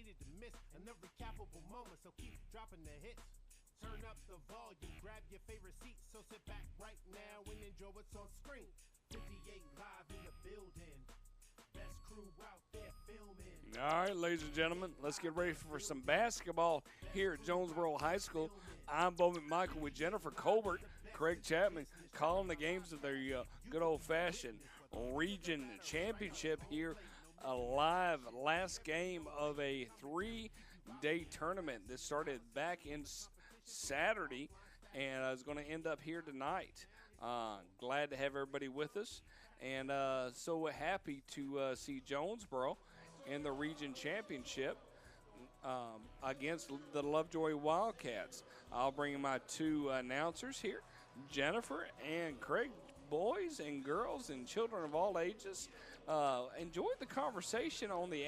needed to miss another capable moment, so keep dropping the hits. Turn up the volume, grab your favorite seat, so sit back right now and enjoy what's on screen. 58 live in the building, best crew out there filming. All right, ladies and gentlemen, let's get ready for some basketball here at Jonesboro High School. I'm Bo McMichael with Jennifer Colbert, Craig Chapman, calling the games of their good old-fashioned region championship here. A live last game of a 3-day tournament that started back in Saturday and is going to end up here tonight. Glad to have everybody with us, and so happy to see Jonesboro in the region championship against the Lovejoy Wildcats. I'll bring my two announcers here, Jennifer and Craig. Boys and girls and children of all ages, enjoy the conversation on the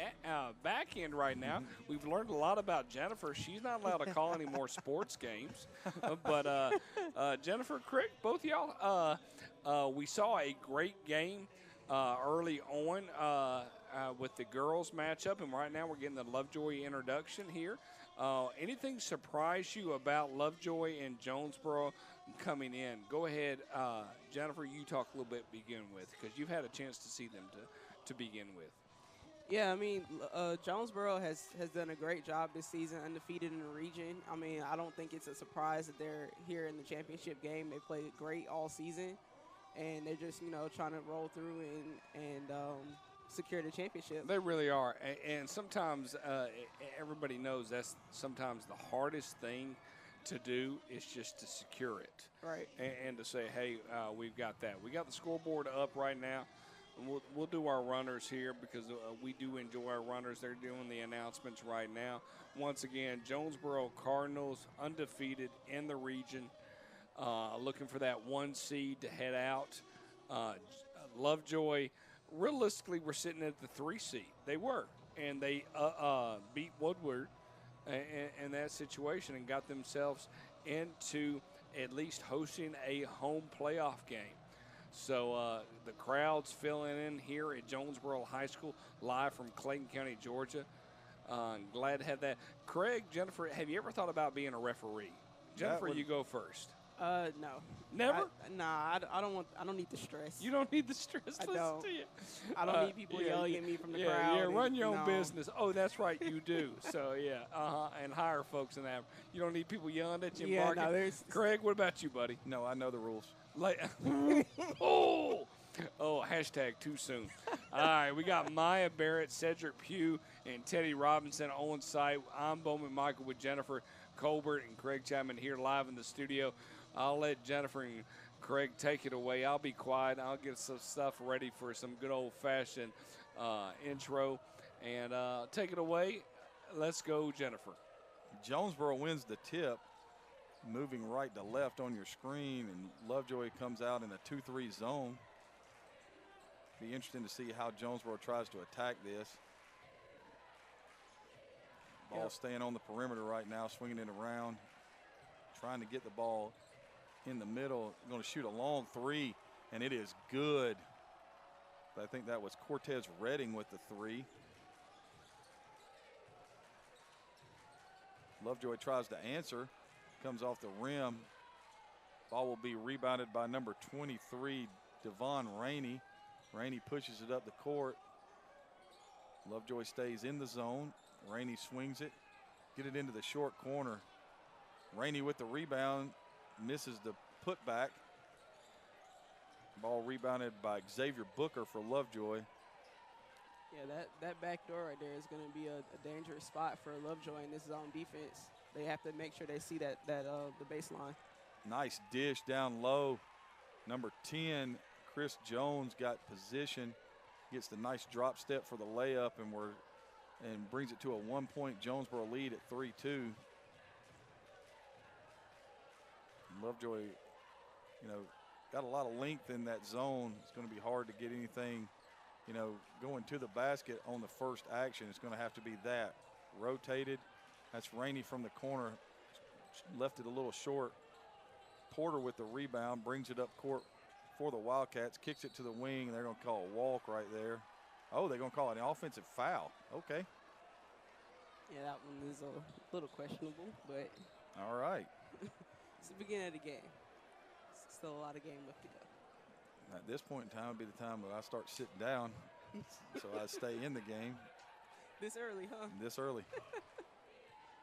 back end right now. We've learned a lot about Jennifer. She's not allowed to call any more sports games. But Jennifer, Craig, both of y'all, we saw a great game early on with the girls matchup, and right now we're getting the Lovejoy introduction here. Anything surprise you about Lovejoy and Jonesboro coming in? Go ahead, Jennifer, you talk a little bit to begin with, because you've had a chance to see them to begin with. Yeah, I mean, Jonesboro has done a great job this season, undefeated in the region. I mean, I don't think it's a surprise that they're here in the championship game. They played great all season, and they're just, trying to roll through and secure the championship. They really are. And sometimes everybody knows that's sometimes the hardest thing to do is just to secure it. Right. And to say, hey, we've got that. We got the scoreboard up right now. We'll do our runners here because we do enjoy our runners. They're doing the announcements right now. Once again, Jonesboro Cardinals undefeated in the region, looking for that 1 seed to head out. Lovejoy, realistically, we're sitting at the 3 seed. They were, and they beat Woodward in that situation and got themselves into at least hosting a home playoff game. So the crowd's filling in here at Jonesboro High School, live from Clayton County, Georgia. Glad to have that. Craig, Jennifer, have you ever thought about being a referee? Jennifer, you go first. No. Never? I don't need the stress. You don't need the stress. I don't. To you. I don't need people yelling at me from the crowd. Yeah, run your own business. Oh, that's right, you do. So, yeah, and hire folks in that. You don't need people yelling at you and barking. No, Craig, what about you, buddy? No, I know the rules. Hashtag too soon. All right, we got Maya Barrett, Cedric Pugh, and Teddy Robinson on site. I'm Bowman Michael with Jennifer Colbert and Craig Chapman here live in the studio. I'll let Jennifer and Craig take it away. I'll be quiet. I'll get some stuff ready for some good old-fashioned intro. And take it away. Let's go, Jennifer. Jonesboro wins the tip, moving right to left on your screen, and Lovejoy comes out in a 2-3 zone. Be interesting to see how Jonesboro tries to attack this. Ball staying on the perimeter right now, swinging it around, trying to get the ball in the middle. Going to shoot a long 3, and it is good. I think that was Cortez Redding with the 3. Lovejoy tries to answer, comes off the rim. Ball will be rebounded by number 23, Devon Rainey. Rainey pushes it up the court. Lovejoy stays in the zone. Rainey swings it, get it into the short corner. Rainey with the rebound, misses the putback. Ball rebounded by Xavier Booker for Lovejoy. Yeah, that back door right there is going to be a dangerous spot for Lovejoy in this zone defense. They have to make sure they see the baseline. Nice dish down low. Number 10, Chris Jones got position, gets the nice drop step for the layup, and brings it to a 1-point Jonesboro lead at 3-2. Lovejoy, got a lot of length in that zone. It's going to be hard to get anything, going to the basket on the first action. It's going to have to be that. Rotated. That's Rainey from the corner. Left it a little short. Porter with the rebound, brings it up court for the Wildcats, kicks it to the wing, and they're going to call a walk right there. Oh, they're going to call it an offensive foul. Okay. Yeah, that one is a little questionable, but All right. it's the beginning of the game. Still a lot of game left to go. At this point in time would be the time that I start sitting down so I stay in the game This early, huh? this early.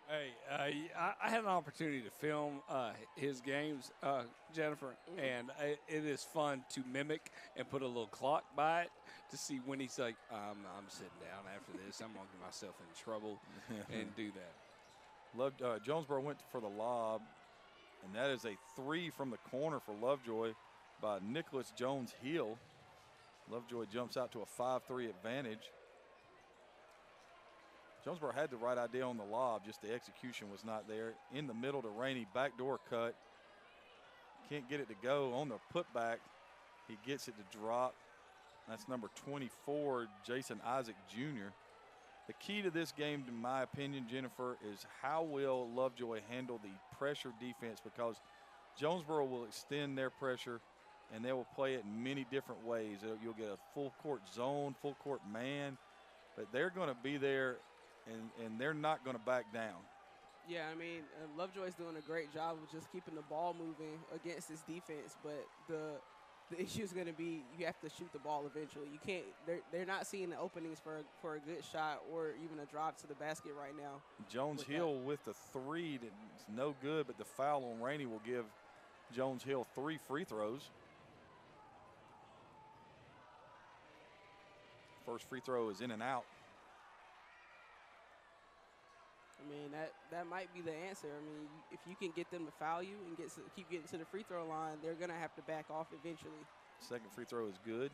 Hey, I had an opportunity to film his games, Jennifer, and it is fun to mimic and put a little clock by it to see when he's like, I'm sitting down after this. I'm going to get myself in trouble and do that. Jonesboro went for the lob, and that is a 3 from the corner for Lovejoy by Nicholas Jones-Hill. Lovejoy jumps out to a 5-3 advantage. Jonesboro had the right idea on the lob, just the execution was not there. In the middle to Rainey, backdoor cut. Can't get it to go on the putback. He gets it to drop. That's number 24, Jason Isaac Jr. The key to this game, in my opinion, Jennifer, is how will Lovejoy handle the pressure defense, because Jonesboro will extend their pressure and they will play it in many different ways. You'll get a full court zone, full court man, but they're going to be there and they're not going to back down. Yeah, I mean, Lovejoy's doing a great job of just keeping the ball moving against this defense, but the issue is going to be you have to shoot the ball eventually. You can't. They're not seeing the openings for a good shot or even a drive to the basket right now. Jones-Hill with the 3 that's no good, but the foul on Rainey will give Jones-Hill 3 free throws. First free throw is in and out. I mean, that might be the answer. I mean, if you can get them to foul you and keep getting to the free throw line, they're going to have to back off eventually. Second free throw is good.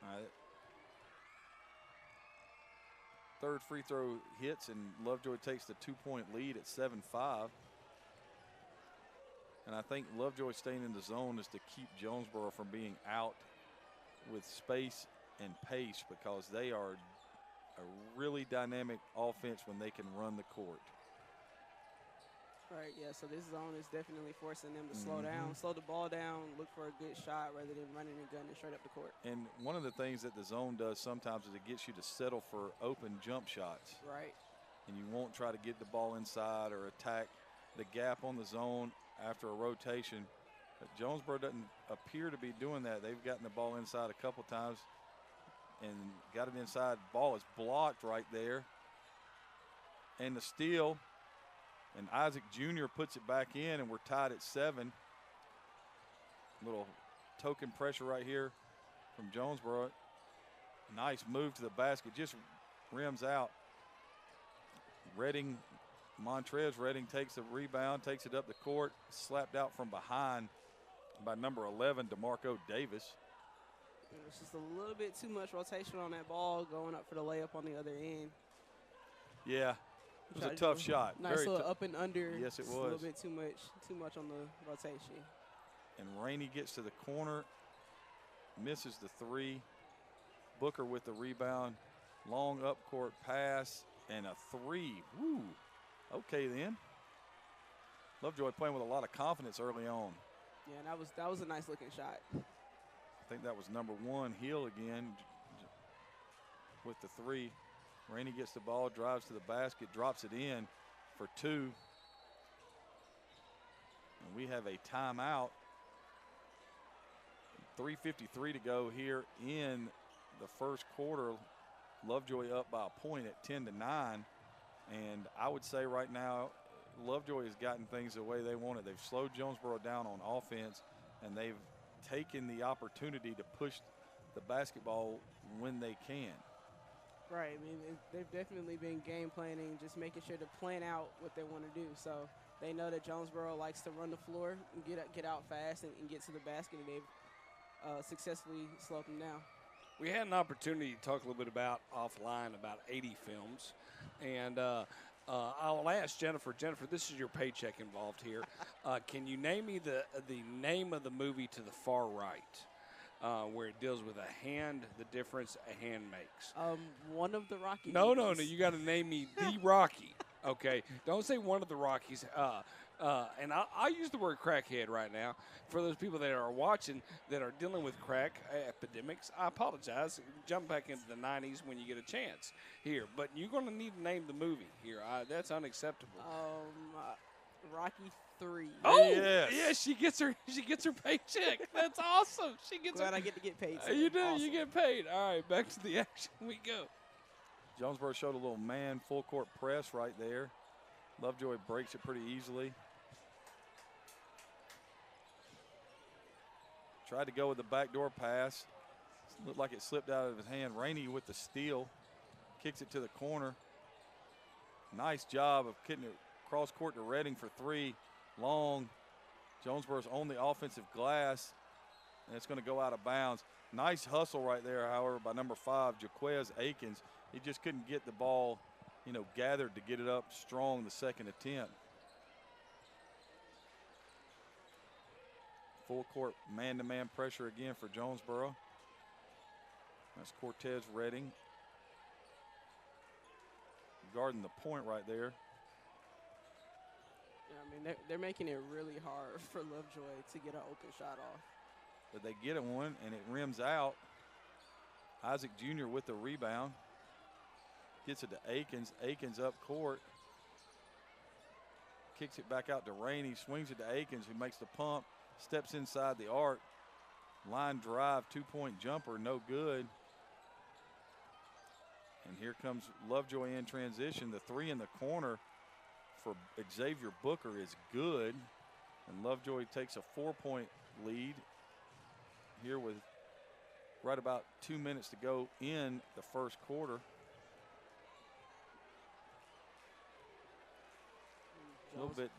All right. Third free throw hits, and Lovejoy takes the 2-point lead at 7-5. And I think Lovejoy staying in the zone is to keep Jonesboro from being out with space and pace, because they are a really dynamic offense when they can run the court. Right, yeah, so this zone is definitely forcing them to slow down, slow the ball down, look for a good shot rather than running and gunning straight up the court. And one of the things that the zone does sometimes is it gets you to settle for open jump shots. Right. And you won't try to get the ball inside or attack the gap on the zone after a rotation. But Jonesboro doesn't appear to be doing that. They've gotten the ball inside a couple times and got it inside. Ball is blocked right there. And the steal, and Isaac Jr. puts it back in, and we're tied at 7. Little token pressure right here from Jonesboro. Nice move to the basket, just rims out. Montrez Redding takes the rebound, takes it up the court, slapped out from behind by number 11, DeMarco Davis. It's just a little bit too much rotation on that ball, going up for the layup on the other end. Yeah, it was a tough shot. Nice Very little up and under. Yes, it just was. A little bit too much on the rotation. And Rainey gets to the corner, misses the 3. Booker with the rebound, long up court pass, and a 3. Woo. Okay then. Lovejoy playing with a lot of confidence early on. Yeah, and that was a nice looking shot. I think that was number 1, Hill again with the 3. Rainey gets the ball, drives to the basket, drops it in for 2. And we have a timeout. 3:53 to go here in the first quarter. Lovejoy up by a point at 10-9. And I would say right now, Lovejoy has gotten things the way they wanted. They've slowed Jonesboro down on offense, and they've taken the opportunity to push the basketball when they can. Right. I mean, they've definitely been game planning, just making sure to plan out what they want to do. So they know that Jonesboro likes to run the floor and get out fast and get to the basket, and they've successfully slowed them down. We had an opportunity to talk a little bit about offline about 80 films, and I'll ask Jennifer. Jennifer, this is your paycheck involved here. Can you name me the name of the movie to the far right, where it deals with a hand, the difference a hand makes? One of the Rocky No. movies. You got to name me the Rocky. Okay, don't say one of the Rockies. And I use the word crackhead right now for those people that are watching that are dealing with crack epidemics. I apologize. Jump back into the 90s when you get a chance here. But you're going to need to name the movie here. That's unacceptable. Rocky 3. Oh, yes. yeah, she gets her paycheck. That's awesome. She gets Glad her. I get to get paid. You do. Awesome. You get paid. All right, back to the action we go. Jonesboro showed a little man full court press right there. Lovejoy breaks it pretty easily. Tried to go with the backdoor pass. Looked like it slipped out of his hand. Rainey with the steal. Kicks it to the corner. Nice job of getting it cross court to Redding for three. Long. Jonesboro's on the offensive glass, and it's going to go out of bounds. Nice hustle right there, however, by number 5, Jaquez Akins. He just couldn't get the ball, gathered to get it up strong the second attempt. Full court man-to-man pressure again for Jonesboro. That's Cortez Redding. Guarding the point right there. Yeah, I mean, they're making it really hard for Lovejoy to get an open shot off. But they get it one, and it rims out. Isaac Jr. with the rebound. Gets it to Akins. Akins up court. Kicks it back out to Rainey. Swings it to Akins, who makes the pump. Steps inside the arc. Line drive, two-point jumper, no good. And here comes Lovejoy in transition. The three in the corner for Xavier Booker is good. And Lovejoy takes a 4-point lead here with right about 2 minutes to go in the first quarter. A little bit.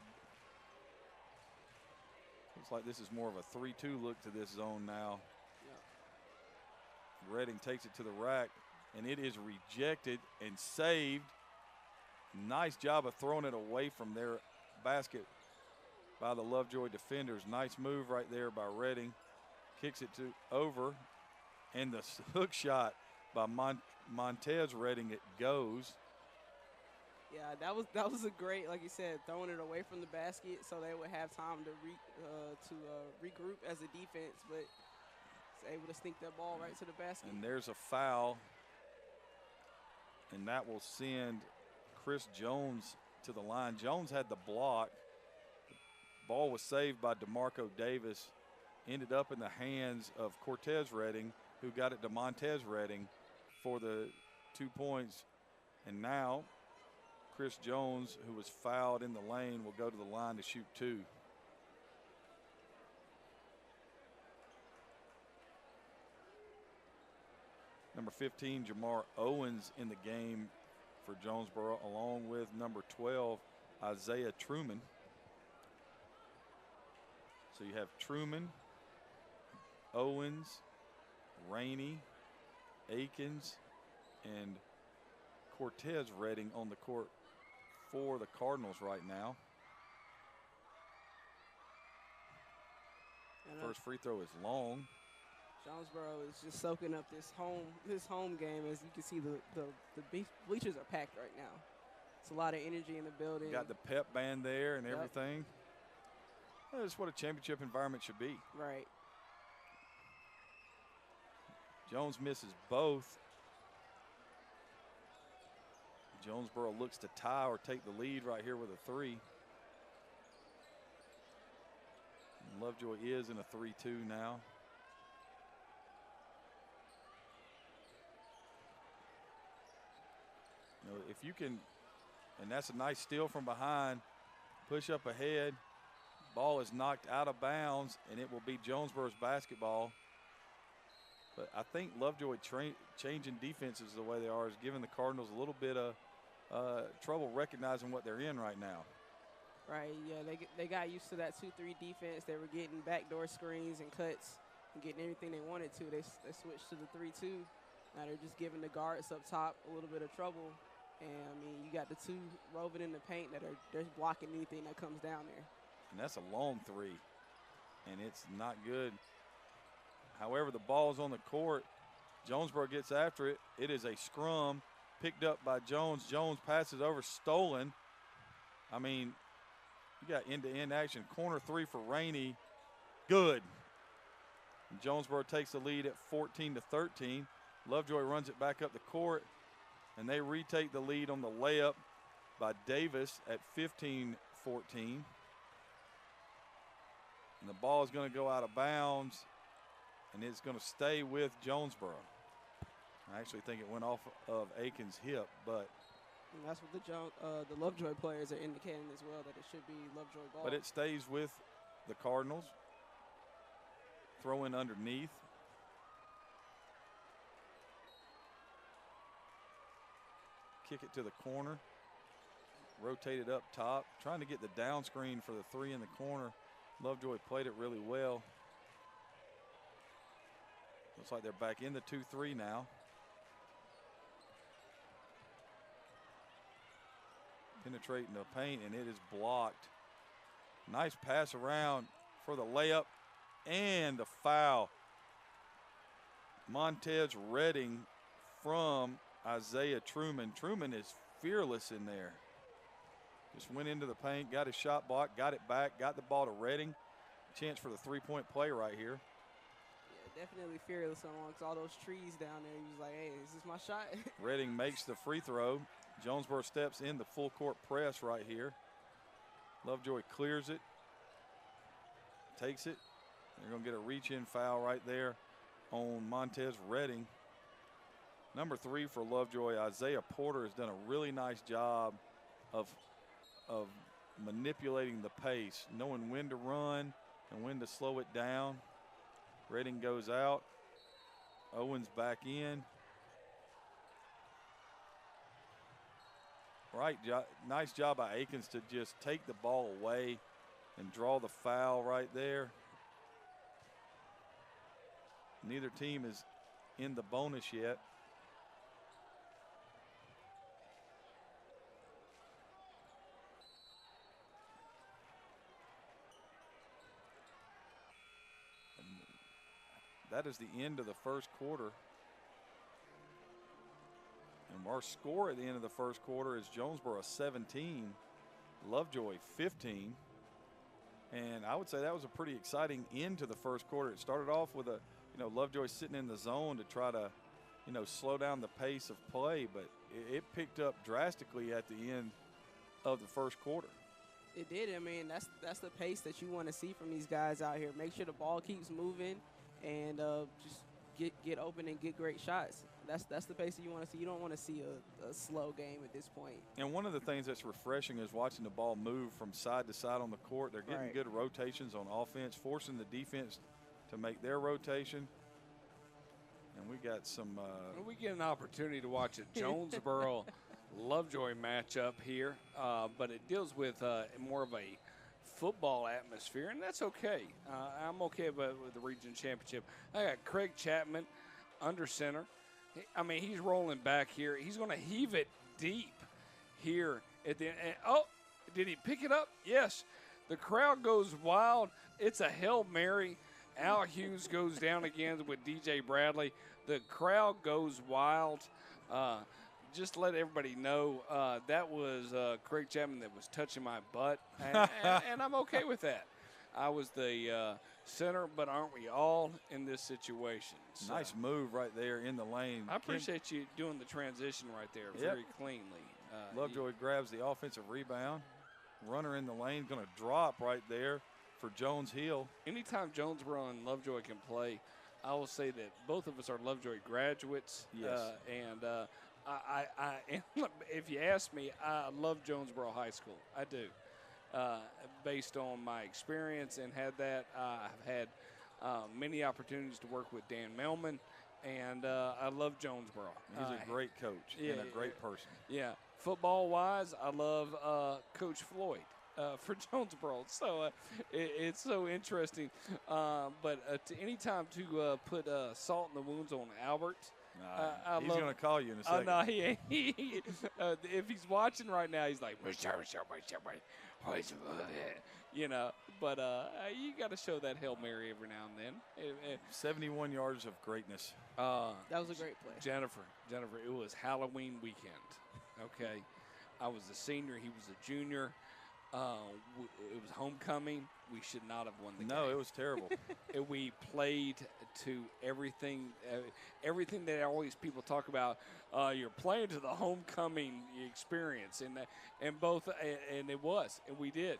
Looks like this is more of a 3-2 look to this zone now. Yeah. Redding takes it to the rack, and it is rejected and saved. Nice job of throwing it away from their basket by the Lovejoy defenders. Nice move right there by Redding. Kicks it to over, and the hook shot by Montez Redding, it goes. Yeah, that was a great, like you said, throwing it away from the basket so they would have time to regroup as a defense, but it's able to sneak that ball right to the basket. And there's a foul, and that will send Chris Jones to the line. Jones had the block. The ball was saved by DeMarco Davis. Ended up in the hands of Cortez Redding, who got it to Montez Redding for the 2 points. And now Chris Jones, who was fouled in the lane, will go to the line to shoot two. Number 15, Jamar Owens in the game for Jonesboro, along with number 12, Isaiah Truman. So you have Truman, Owens, Rainey, Akins, and Cortez Redding on the court for the Cardinals right now. First free throw is long. Jonesboro is just soaking up this home game. As you can see, the bleachers are packed right now. It's a lot of energy in the building. Got the pep band there and everything. That's what a championship environment should be. Right. Jones misses both. Jonesboro looks to tie or take the lead right here with a three. And Lovejoy is in a 3-2 now. If you can, and that's a nice steal from behind, push up ahead, ball is knocked out of bounds, and it will be Jonesboro's basketball. But I think Lovejoy changing defenses the way they are is giving the Cardinals a little bit of trouble recognizing what they're in right now. Right, yeah, they got used to that 2-3 defense. They were getting backdoor screens and cuts and getting everything they wanted to. They switched to the 3-2. Now they're just giving the guards up top a little bit of trouble. And, I mean, you got the two roving in the paint that they're blocking anything that comes down there. And that's a long three, and it's not good. However, the ball's on the court. Jonesboro gets after it. It is a scrum picked up by Jones. Jones passes over, stolen I mean, you got end-to-end action. Corner three for Rainey. Good. And Jonesboro takes the lead at 14-13. Lovejoy runs it back up the court, and they retake the lead on the layup by Davis at 15-14. And the ball is going to go out of bounds, and it's going to stay with Jonesboro. I actually think it went off of Aiken's hip, but And that's what the Lovejoy players are indicating as well, that it should be Lovejoy ball. it stays with the Cardinals. Throw in underneath. Kick it to the corner. Rotate it up top. Trying to get the down screen for the three in the corner. Lovejoy played it really well. Looks like they're back in the 2-3 now. Penetrating the paint, and it is blocked. Nice pass around for the layup and the foul. Montez Redding from Isaiah Truman. Truman is fearless in there. Just went into the paint, got his shot blocked, got it back, got the ball to Redding. Chance for the three-point play right here. Yeah, definitely fearless amongst all those trees down there. He was like, hey, is this my shot? Redding makes the free throw. Jonesboro steps in the full court press right here. Lovejoy clears it, takes it. They're going to get a reach-in foul right there on Montez Redding. Number 3 for Lovejoy, Isaiah Porter, has done a really nice job of manipulating the pace, knowing when to run and when to slow it down. Redding goes out. Owens back in. Right, nice job by Akins to just take the ball away and draw the foul right there. Neither team is in the bonus yet. And that is the end of the first quarter. And our score at the end of the first quarter is Jonesboro 17, Lovejoy 15. And I would say that was a pretty exciting end to the first quarter. It started off with Lovejoy sitting in the zone to try to, slow down the pace of play, but it picked up drastically at the end of the first quarter. It did. I mean, that's the pace that you want to see from these guys out here. Make sure the ball keeps moving and just get open and get great shots. That's the pace that you want to see. You don't want to see a slow game at this point. And one of the things that's refreshing is watching the ball move from side to side on the court. They're getting good rotations on offense, forcing the defense to make their rotation. And we got some. We get an opportunity to watch a Jonesboro Lovejoy matchup here, but it deals with more of a football atmosphere, and that's okay. I'm okay with the region championship. I got Craig Chapman under center. I mean, he's rolling back here. He's going to heave it deep here at the end. Oh, did he pick it up? Yes. The crowd goes wild. It's a Hail Mary. Al Hughes goes down again with DJ Bradley. The crowd goes wild. Just to let everybody know, that was Craig Chapman that was touching my butt, and I'm okay with that. I was the center, but aren't we all in this situation? So nice move right there in the lane. I appreciate you doing the transition right there very cleanly. Lovejoy grabs the offensive rebound. Runner in the lane, going to drop right there for Jones Hill. Anytime Jonesboro and Lovejoy can play, I will say that both of us are Lovejoy graduates. Yes. If you ask me, I love Jonesboro High School. I do. Based on my experience and I've had many opportunities to work with Dan Melman, and I love Jonesboro. He's a great coach and a great person. Yeah. Football-wise, I love Coach Floyd for Jonesboro. So it's so interesting. But any time to put salt in the wounds on Albert, he's going to call you in a second. No, if he's watching right now, he's like, but you got to show that Hail Mary every now and then. 71 yards of greatness. That was a great play. Jennifer, it was Halloween weekend. Okay, I was a senior, he was a junior. It was homecoming. We should not have won the No, game. it was terrible. We played to everything that always people talk about. You're playing to the homecoming experience, and both, and it was, and we did,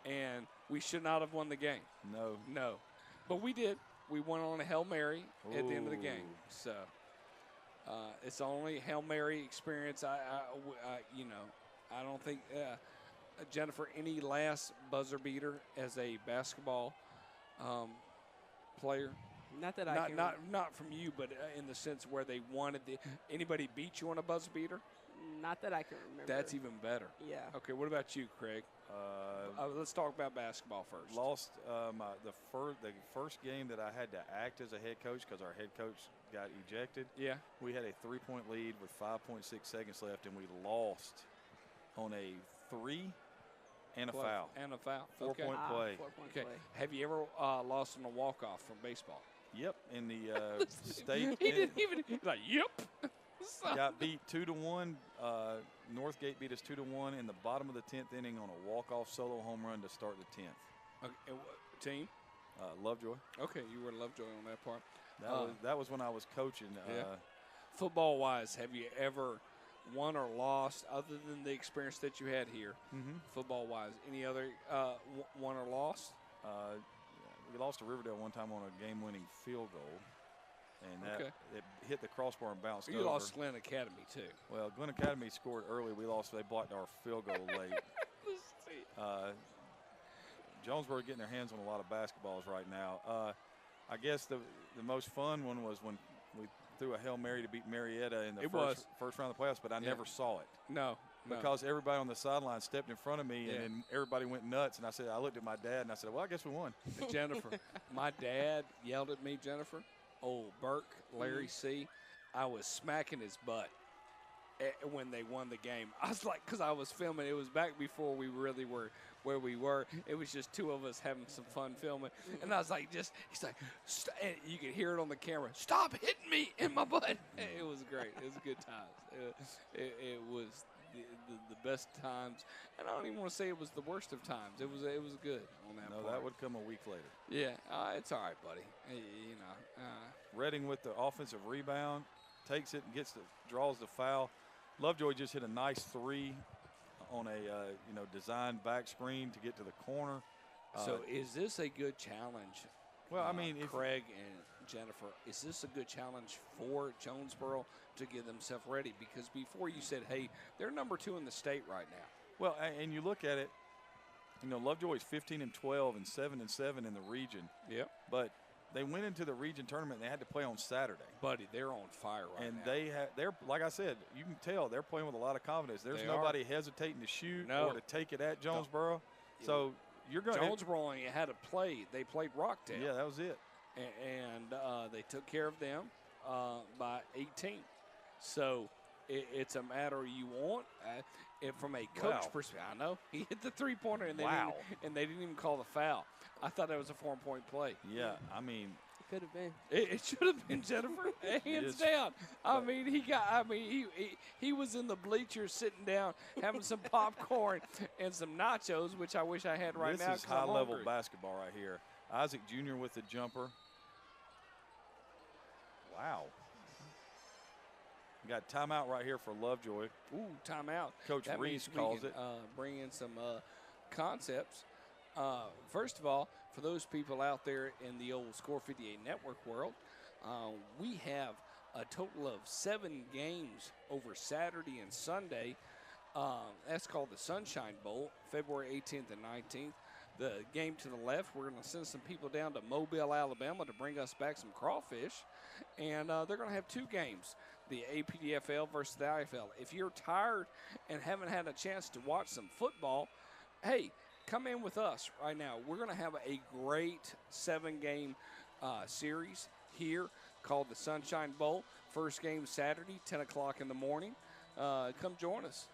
and we should not have won the game. No. But we did. We won on a Hail Mary at the end of the game. Ooh. So it's the only Hail Mary experience. I don't think. Jennifer, any last buzzer beater as a basketball player? Not that I can. Not from you, but in the sense where they wanted anybody beat you on a buzzer beater? Not that I can remember. That's even better. Yeah. Okay, what about you, Craig? Let's talk about basketball first. Lost the first game that I had to act as a head coach because our head coach got ejected. Yeah. We had a 3-point lead with 5.6 seconds left, and we lost on a 3 and a foul. And a foul. 4-point play. 4-point Okay. play. Have you ever lost on a walk-off from baseball? Yep, in the state. He didn't even. He's like, yep. Got beat 2-1. Northgate beat us 2-1 in the bottom of the 10th inning on a walk-off solo home run to start the 10th. Okay, team? Lovejoy. Okay, you were Lovejoy on that part. That was when I was coaching. Yeah. Football-wise, have you ever won or lost, other than the experience that you had here, football-wise? Any other won or lost? We lost to Riverdale one time on a game-winning field goal, and Okay. it hit the crossbar and bounced You over. lost Glenn Academy, too. Well, Glen Academy scored early. We lost. They blocked our field goal late. Jonesboro getting their hands on a lot of basketballs right now. I guess the most fun one was when we threw a Hail Mary to beat Marietta in the first round of the playoffs, but I never saw it. No. Because everybody on the sideline stepped in front of me, Yeah. and then everybody went nuts. And I looked at my dad, and I said, well, I guess we won. Jennifer, my dad yelled at me, Jennifer. Old Burke, Larry C. I was smacking his butt when they won the game. I was like, because I was filming. It was back before we really were where we were. It was just two of us having some fun filming. And I was like, he's like, and you could hear it on the camera. Stop hitting me in my butt. It was great. It was good times. It was the best times. And I don't even want to say it was the worst of times. It was good on that part. No, that would come a week later. Yeah, it's all right, buddy. Redding with the offensive rebound, takes it and draws the foul. Lovejoy just hit a nice 3 on a designed back screen to get to the corner. So is this a good challenge? Well, I mean, Craig and Jennifer, is this a good challenge for Jonesboro to get themselves ready? Because before you said, hey, they're number 2 in the state right now. Well, and you look at it, Lovejoy is 15-12 and 7-7 in the region. Yep. But they went into the region tournament and they had to play on Saturday. Buddy, they're on fire right now. And they're like I said, you can tell they're playing with a lot of confidence. There's nobody hesitating to shoot or to take it at Jonesboro. So you're going to Jonesboro only had to play. They played Rockdale. Yeah, that was it. And they took care of them by 18. So it's a matter you want. From a coach perspective, I know he hit the 3-pointer and they didn't even call the foul. I thought that was a 4-point play. Yeah, I mean, it could have been. It should have been, Jennifer, hands down. I mean, he was in the bleachers sitting down having some popcorn and some nachos, which I wish I had right now. This is high-level basketball right here. Isaac Jr. with the jumper. Wow. We got timeout right here for Lovejoy. Ooh, timeout. Coach that Reese means we calls can, it. Bring in some concepts. First of all, for those people out there in the old Score 58 Network world, we have a total of 7 games over Saturday and Sunday. That's called the Sunshine Bowl, February 18th and 19th. The game to the left, we're going to send some people down to Mobile, Alabama to bring us back some crawfish. And they're going to have 2 games, the APDFL versus the IFL. If you're tired and haven't had a chance to watch some football, hey, come in with us right now. We're going to have a great 7-game series here called the Sunshine Bowl. First game Saturday, 10 o'clock in the morning. Come join us.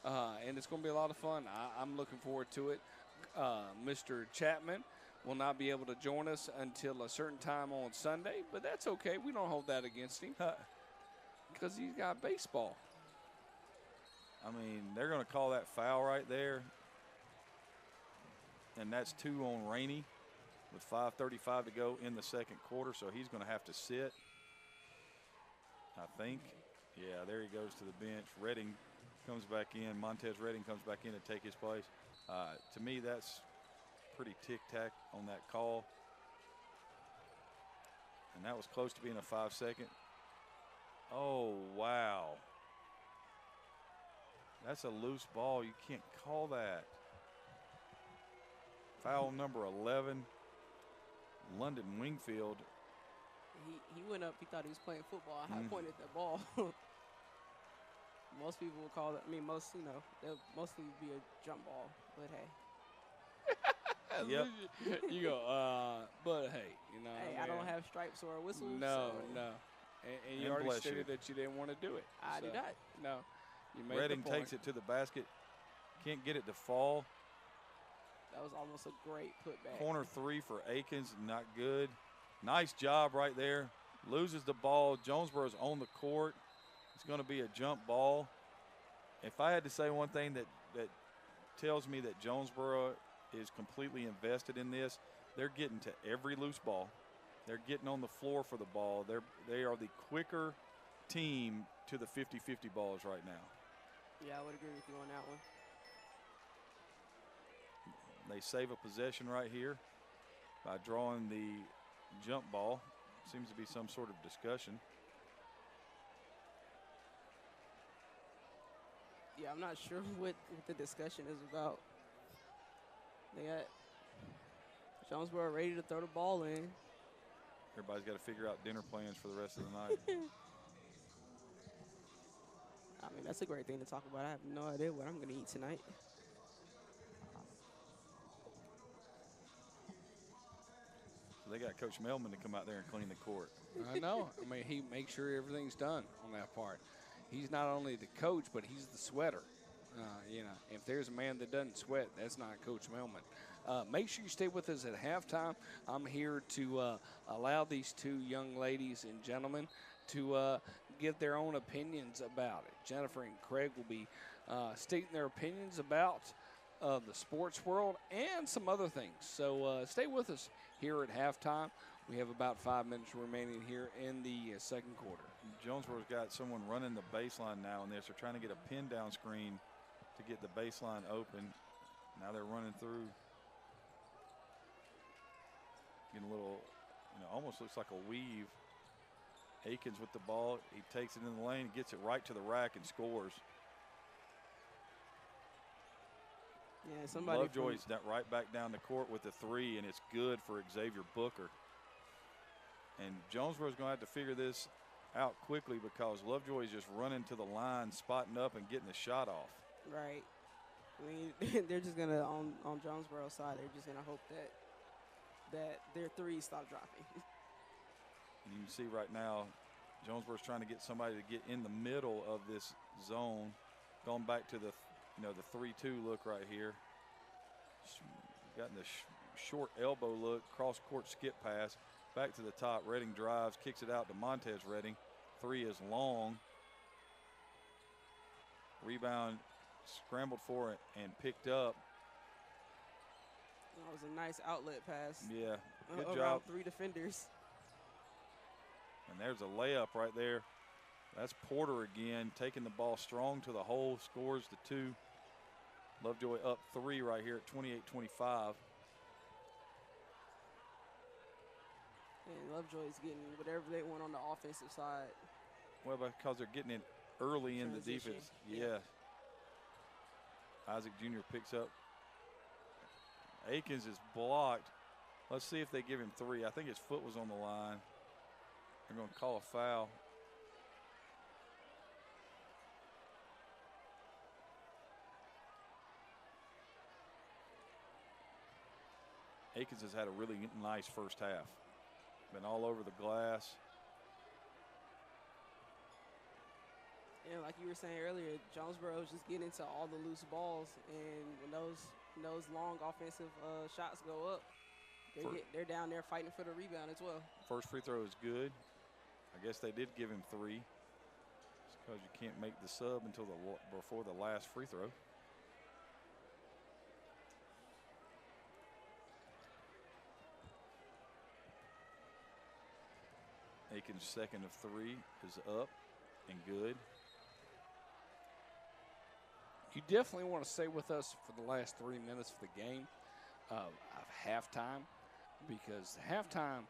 And it's going to be a lot of fun. I'm looking forward to it. Mr. Chapman will not be able to join us until a certain time on Sunday, but that's okay. We don't hold that against him because he's got baseball. I mean, they're going to call that foul right there. and that's 2 on Rainey with 5:35 to go in the second quarter, so he's going to have to sit, I think. Yeah, there he goes to the bench. Redding comes back in. Montez Redding comes back in to take his place. To me, that's pretty tic-tac on that call. And that was close to being a 5-second. Oh, wow. That's a loose ball. You can't call that. Foul number 11, London Wingfield. He went up. He thought he was playing football. I pointed the ball. Most people would call it. I mean, most they'll mostly be a jump ball. But hey. Yep. You go. But hey, Hey, I don't have stripes or whistles. No, so no. And you And already bless stated you. that you didn't want to do it. I do not. No. You made Redding the point. takes it to the basket. Can't get it to fall. That was almost a great putback. Corner 3 for Akins, not good. Nice job right there. Loses the ball. Jonesboro's on the court. It's going to be a jump ball. If I had to say one thing that tells me that Jonesboro is completely invested in this, they're getting to every loose ball. They're getting on the floor for the ball. They are the quicker team to the 50-50 balls right now. Yeah, I would agree with you on that one. They save a possession right here by drawing the jump ball. Seems to be some sort of discussion. Yeah, I'm not sure what the discussion is about. They got Jonesboro ready to throw the ball in. Everybody's got to figure out dinner plans for the rest of the night. I mean, that's a great thing to talk about. I have no idea what I'm going to eat tonight. So they got Coach Melman to come out there and clean the court. I know. I mean, he makes sure everything's done on that part. He's not only the coach, but he's the sweater. If there's a man that doesn't sweat, that's not Coach Melman. Make sure you stay with us at halftime. I'm here to allow these two young ladies and gentlemen to give their own opinions about it. Jennifer and Craig will be stating their opinions about the sports world and some other things. So stay with us here at halftime. We have about 5 minutes remaining here in the second quarter. Jonesboro's got someone running the baseline now in this. They're trying to get a pin down screen to get the baseline open. Now they're running through. Getting a little, almost looks like a weave. Akins with the ball. He takes it in the lane, gets it right to the rack and scores. Yeah, somebody. Lovejoy's right back down the court with the 3, and it's good for Xavier Booker. And Jonesboro's going to have to figure this out quickly because Lovejoy's just running to the line, spotting up, and getting the shot off. Right. I mean, they're just going to, on Jonesboro's side, they're just going to hope that their threes stop dropping. And you can see right now, Jonesboro's trying to get somebody to get in the middle of this zone. Going back to the, the 3-2 look right here. Gotten the short elbow look, cross-court skip pass. Back to the top, Redding drives, kicks it out to Montez Redding. 3 is long. Rebound scrambled for it and picked up. That was a nice outlet pass. Yeah, good around job. 3 defenders. And there's a layup right there. That's Porter again, taking the ball strong to the hole, scores the 2. Lovejoy up 3 right here at 28-25. And Lovejoy's getting whatever they want on the offensive side. Well, because they're getting it early in the Transition. defense. Yeah. Isaac Jr. picks up. Akins is blocked. Let's see if they give him 3. I think his foot was on the line. They're going to call a foul. Akins has had a really nice first half. Been all over the glass. And like you were saying earlier, Jonesboro is just getting into all the loose balls, and when those long offensive shots go up, they're down there fighting for the rebound as well. First free throw is good. I guess they did give him 3. It's because you can't make the sub until before the last free throw. Aiken's second of 3 is up and good. You definitely want to stay with us for the last 3 minutes of the game of halftime, because halftime,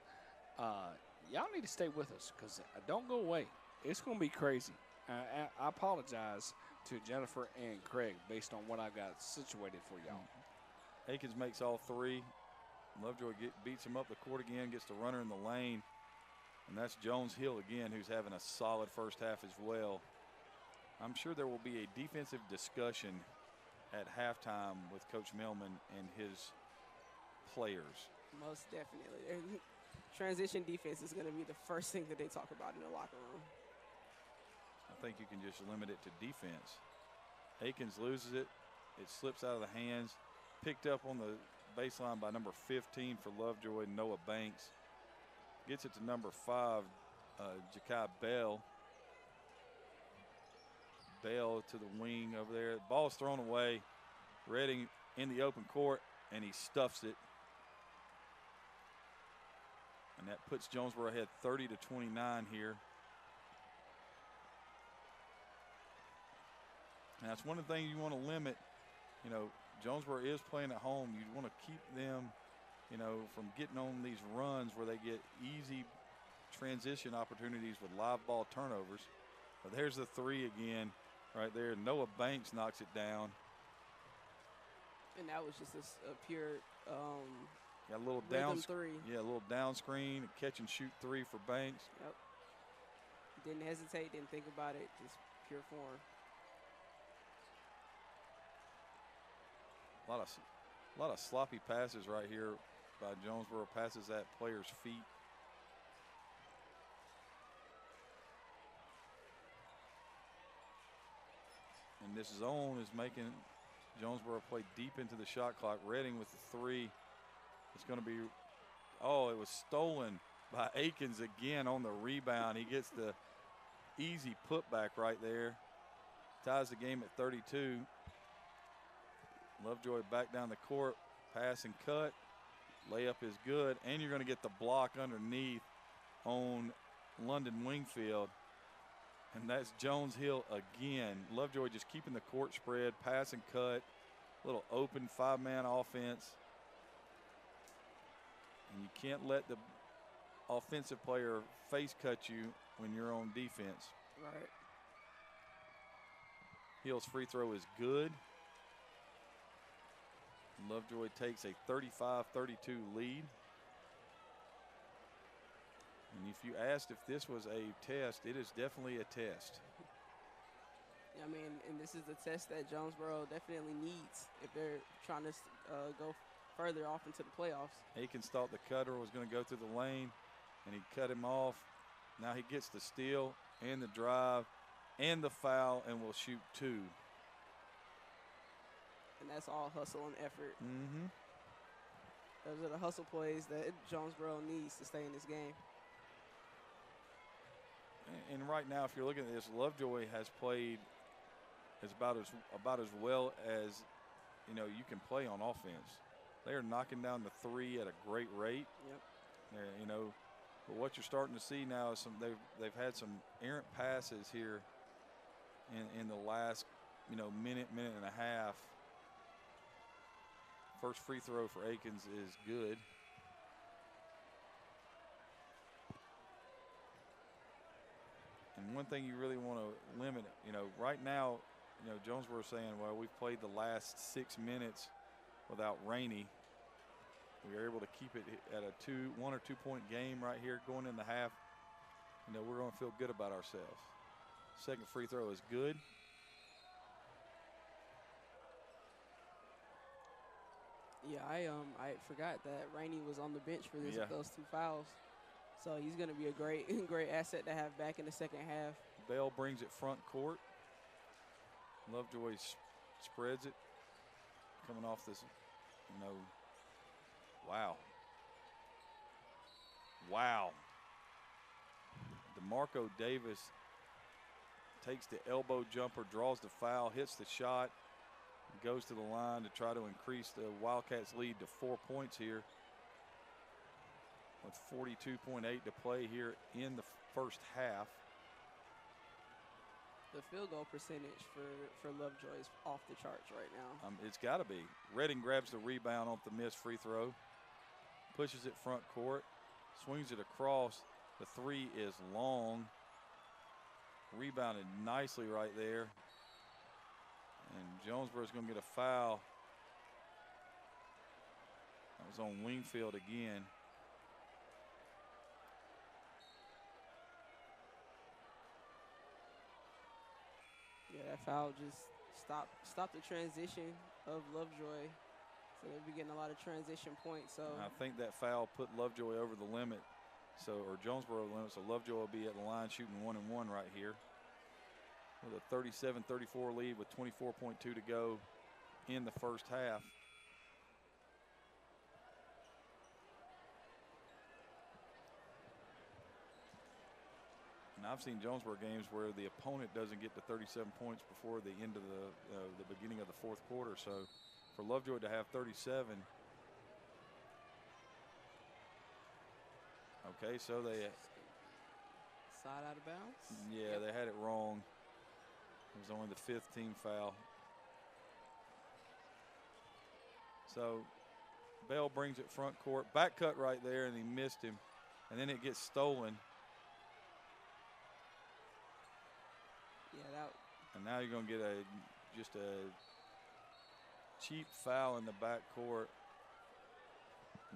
y'all need to stay with us because don't go away. It's going to be crazy. I apologize to Jennifer and Craig based on what I got situated for y'all. Aikens makes all 3. Lovejoy beats him up the court again, gets the runner in the lane. And that's Jones Hill again, who's having a solid first half as well. I'm sure there will be a defensive discussion at halftime with Coach Millman and his players. Most definitely. Transition defense is going to be the first thing that they talk about in the locker room. I think you can just limit it to defense. Aikens loses it. It slips out of the hands. Picked up on the baseline by number 15 for Lovejoy, Noah Banks. Gets it to number 5, Jakai Bell. Bell to the wing over there. Ball's thrown away. Redding in the open court, and he stuffs it. And that puts Jonesboro ahead 30-29 here. And that's one of the things you want to limit. You know, Jonesboro is playing at home. You want to keep them, you know, from getting on these runs where they get easy transition opportunities with live ball turnovers. But there's the 3 again right there. Noah Banks knocks it down. And that was just a pure Got a little rhythm down 3. Yeah, a little down screen, catch and shoot 3 for Banks. Yep. Didn't hesitate, didn't think about it, just pure form. A lot of sloppy passes right here by Jonesboro. Passes at players' feet. And this zone is making Jonesboro play deep into the shot clock. Redding with the 3. It's going to be, it was stolen by Aikens again on the rebound. He gets the easy putback right there. Ties the game at 32. Lovejoy back down the court. Pass and cut. Layup is good. And you're going to get the block underneath on London Wingfield. And that's Jones Hill again. Lovejoy just keeping the court spread. Pass and cut. Little open 5-man offense. And you can't let the offensive player face cut you when you're on defense. Right. Hill's free throw is good. Lovejoy takes a 35-32 lead. And if you asked if this was a test, it is definitely a test. I mean, and this is the test that Jonesboro definitely needs if they're trying to go further off into the playoffs. Aikens thought the cutter was going to go through the lane, and he cut him off. Now he gets the steal and the drive and the foul, and will shoot 2. And that's all hustle and effort. Mm-hmm. Those are the hustle plays that Jonesboro needs to stay in this game. And right now, if you're looking at this, Lovejoy has played about as well as you can play on offense. They are knocking down the 3 at a great rate. Yep. But what you're starting to see now is they've had some errant passes here in the last minute and a half. First free throw for Aikens is good. And one thing you really want to limit, right now, Jonesboro is saying, well, we've played the last 6 minutes without Rainey. We were able to keep it at a 1 or 2 point game right here going in the half. We're going to feel good about ourselves. Second free throw is good. Yeah, I forgot that Rainey was on the bench for this Yeah. with those 2 fouls. So he's going to be a great asset to have back in the second half. Bell brings it front court. Lovejoy spreads it. Coming off this, wow. Wow. DeMarco Davis takes the elbow jumper, draws the foul, hits the shot, goes to the line to try to increase the Wildcats' lead to 4 points here with 42.8 to play here in first half. The field goal percentage for Lovejoy is off the charts right now. It's got to be. Redding grabs the rebound off the missed free throw, pushes it front court, swings it across. The three is long. Rebounded nicely right there. And Jonesboro's going to get a foul. That was on Wingfield again. Yeah, that foul just stopped the transition of Lovejoy. So they'll be getting a lot of transition points. So I think that foul put Lovejoy over the limit. Or Jonesboro limit. So Lovejoy will be at the line shooting 1-and-1 right here. With a 37-34 lead with 24.2 to go in the first half. And I've seen Jonesboro games where the opponent doesn't get to 37 points before the end of the beginning of the fourth quarter. So for Lovejoy to have 37. Okay, so they side out of bounds. Yeah, they had it wrong. It was only the fifth team foul. So Bell brings it front court, back cut right there, and he missed him. And then it gets stolen. Yeah, and now you're going to get just a cheap foul in the back court.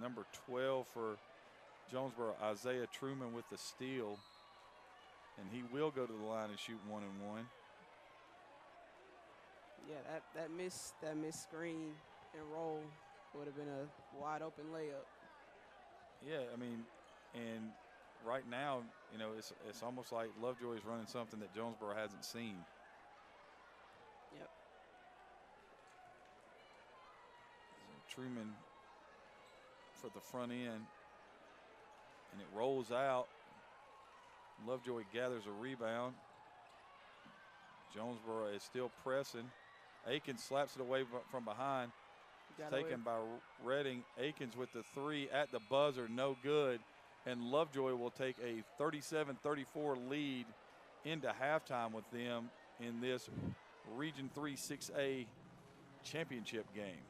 Number 12 for Jonesboro, Isaiah Truman with the steal. And he will go to the line and shoot 1-and-1. Yeah, that missed screen and roll would have been a wide open layup. Yeah, I mean, and right now, you know, it's almost like Lovejoy is running something that Jonesboro hasn't seen. Yep. So Truman for the front end, and it rolls out. Lovejoy gathers a rebound. Jonesboro is still pressing. Aikens slaps it away from behind. Taken by Redding. Aikens with the three at the buzzer, no good. And Lovejoy will take a 37-34 lead into halftime with them in this Region 3 6A championship game.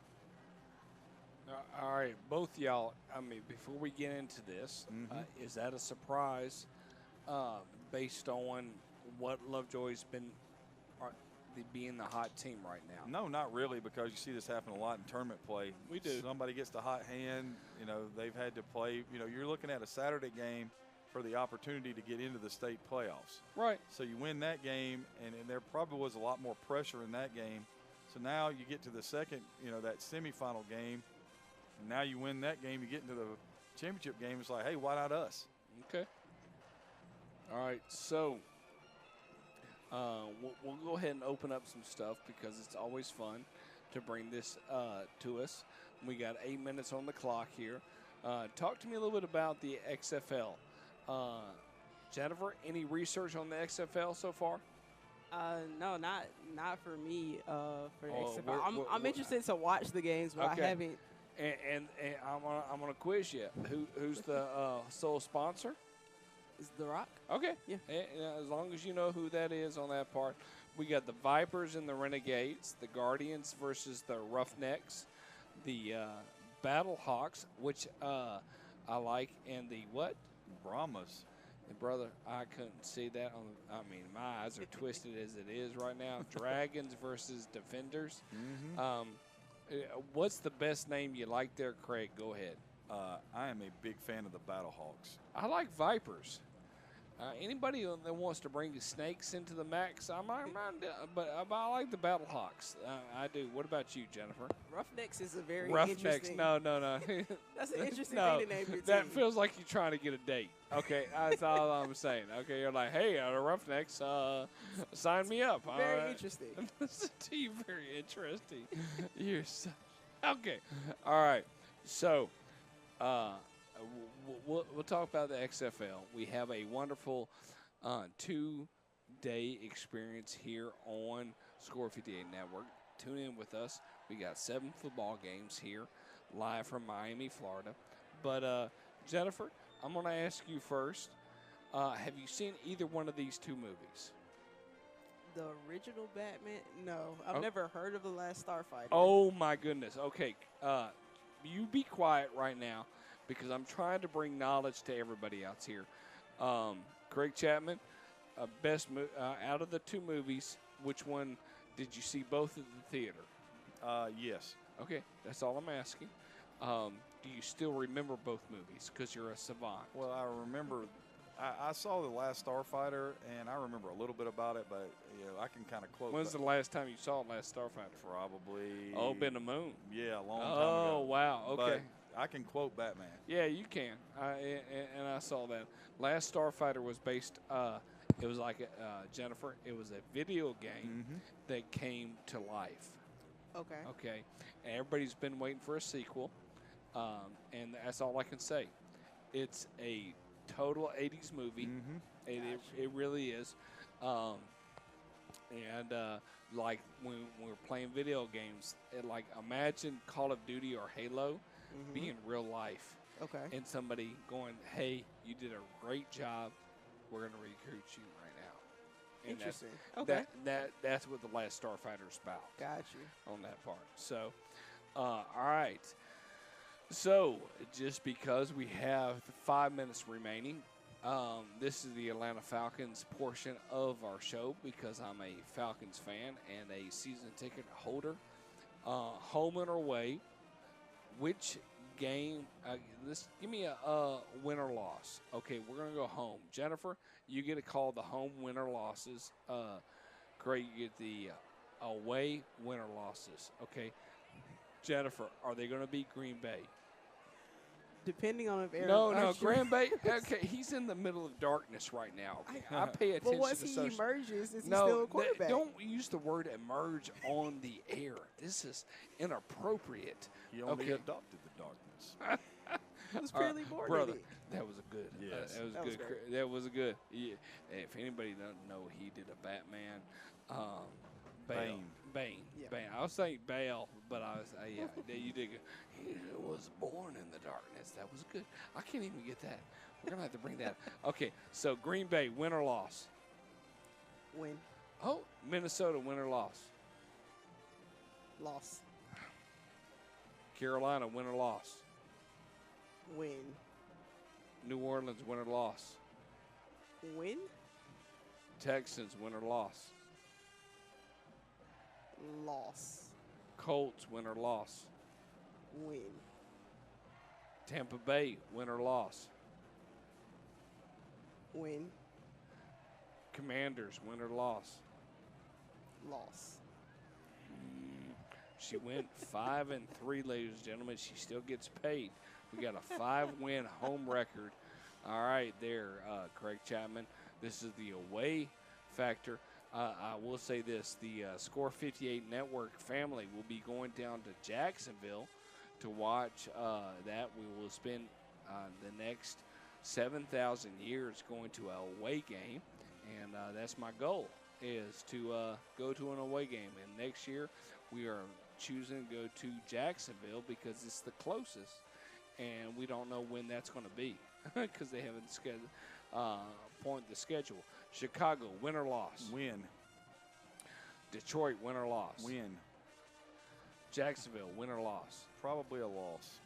All right, both y'all, I mean, before we get into this, is that a surprise based on what Lovejoy's been being the hot team right now? No, not really, because you see this happen a lot in tournament play. We do. Somebody gets the hot hand, you know, they've had to play, you know, you're looking at a Saturday game for the opportunity to get into the state playoffs. Right. So you win that game, and there probably was a lot more pressure in that game. So now you get to the second, you know, that semifinal game. And now you win that game, you get into the championship game. It's like, hey, why not us? Okay. All right, so we'll go ahead and open up some stuff because it's always fun to bring this to us. We got 8 minutes on the clock here. Talk to me a little bit about the XFL. Jennifer, any research on the XFL so far? No, not for me. For Oh, XFL, I'm interested to watch the games, but Okay. I haven't. And I'm gonna quiz you. Who's the sole sponsor? Is The Rock? Okay. Yeah. As long as you know who that is on that part. We got the Vipers and the Renegades, the Guardians versus the Roughnecks, the Battlehawks, which I like, and the what? Brahmas. And brother, I couldn't see that on. I mean, my eyes are twisted as it is right now. Dragons versus Defenders. What's the best name you like there, Craig? Go ahead. I am a big fan of the Battlehawks. I like Vipers. Anybody that wants to bring the snakes into the max, I might mind, but I like the Battlehawks. I do. What about you, Jennifer? Roughnecks is a very Roughnecks. interesting. No. That's an interesting No, thing to name your that team. feels like you're trying to get a date. Okay, that's all I'm saying. Okay, you're like, hey, the Roughnecks, sign me up. All Very right. interesting. Listen to you, very interesting. You're so, okay. All right. So, we'll talk about the XFL. We have a wonderful 2-day experience here on Score 58 Network. Tune in with us. We got 7 football games here live from Miami, Florida. But, Jennifer, I'm going to ask you first. Have you seen either one of these two movies? The original Batman? No, I've Oh. never heard of The Last Starfighter. Oh my goodness. Okay, you be quiet right now because I'm trying to bring knowledge to everybody else here. Craig Chapman, out of the two movies, which one did you see both at the theater? Yes. Okay, that's all I'm asking. Do you still remember both movies? Because you're a savant. Well, I remember I saw The Last Starfighter, and I remember a little bit about it, but I can kind of quote. When's the last time you saw Last Starfighter? Probably. Oh, been the moon. Yeah, a long time ago. Oh, wow. Okay. But I can quote Batman. Yeah, you can. And I saw that. Last Starfighter was based. It was like Jennifer. It was a video game that came to life. Okay. Okay, and everybody's been waiting for a sequel, and that's all I can say. It's a total 80s movie. It really is. Like when we're playing video games, like imagine Call of Duty or Halo being real life. Okay. And somebody going, "Hey, you did a great job. We're going to recruit you right now." And Interesting. Okay. That's what The Last Starfighter's about. Got you. On that part. So, all right. So, just because we have 5 minutes remaining, this is the Atlanta Falcons portion of our show because I'm a Falcons fan and a season ticket holder. Home and away, which game? Give me a win or loss. Okay, we're going to go home. Jennifer, you get to call the home win or losses. Craig, you get the away win or losses. Okay. Jennifer, are they going to beat Green Bay? Depending on if Aaron. No, Green Bay. Okay, he's in the middle of darkness right now. Okay, I pay attention But once to he social. emerges, is he still a quarterback? Don't use the word emerge on the air. This is inappropriate. He only Okay. adopted the darkness. It was purely born brother, in it. that was a good. Yes. That was That was good. great. That was a good. Yeah. If anybody doesn't know, he did a Batman. Bane. Bane. Yeah. Bane. I was saying Bale, but I was yeah. You did good. He was born in the darkness. That was good. I can't even get that. We're gonna have to bring that. Okay, so Green Bay, win or loss? Win. Oh, Minnesota, win or loss? Loss. Carolina, win or loss? Win. New Orleans, win or loss? Win. Texans, win or loss? Loss. Colts, win or loss? Win. Tampa Bay, win or loss? Win. Commanders, win or loss? Loss. She went 5-3, ladies and gentlemen. She still gets paid. We got a 5-win home record. All right, there, Craig Chapman. This is the away factor. I will say this: the Score 58 Network family will be going down to Jacksonville to watch that. We will spend the next 7,000 years going to an away game, and that's my goal, is to go to an away game. And next year we are choosing to go to Jacksonville because it's the closest, and we don't know when that's going to be because they haven't point the schedule. Chicago, win or loss? Win. Detroit, win or loss? Win. Jacksonville, win or loss? Probably a loss.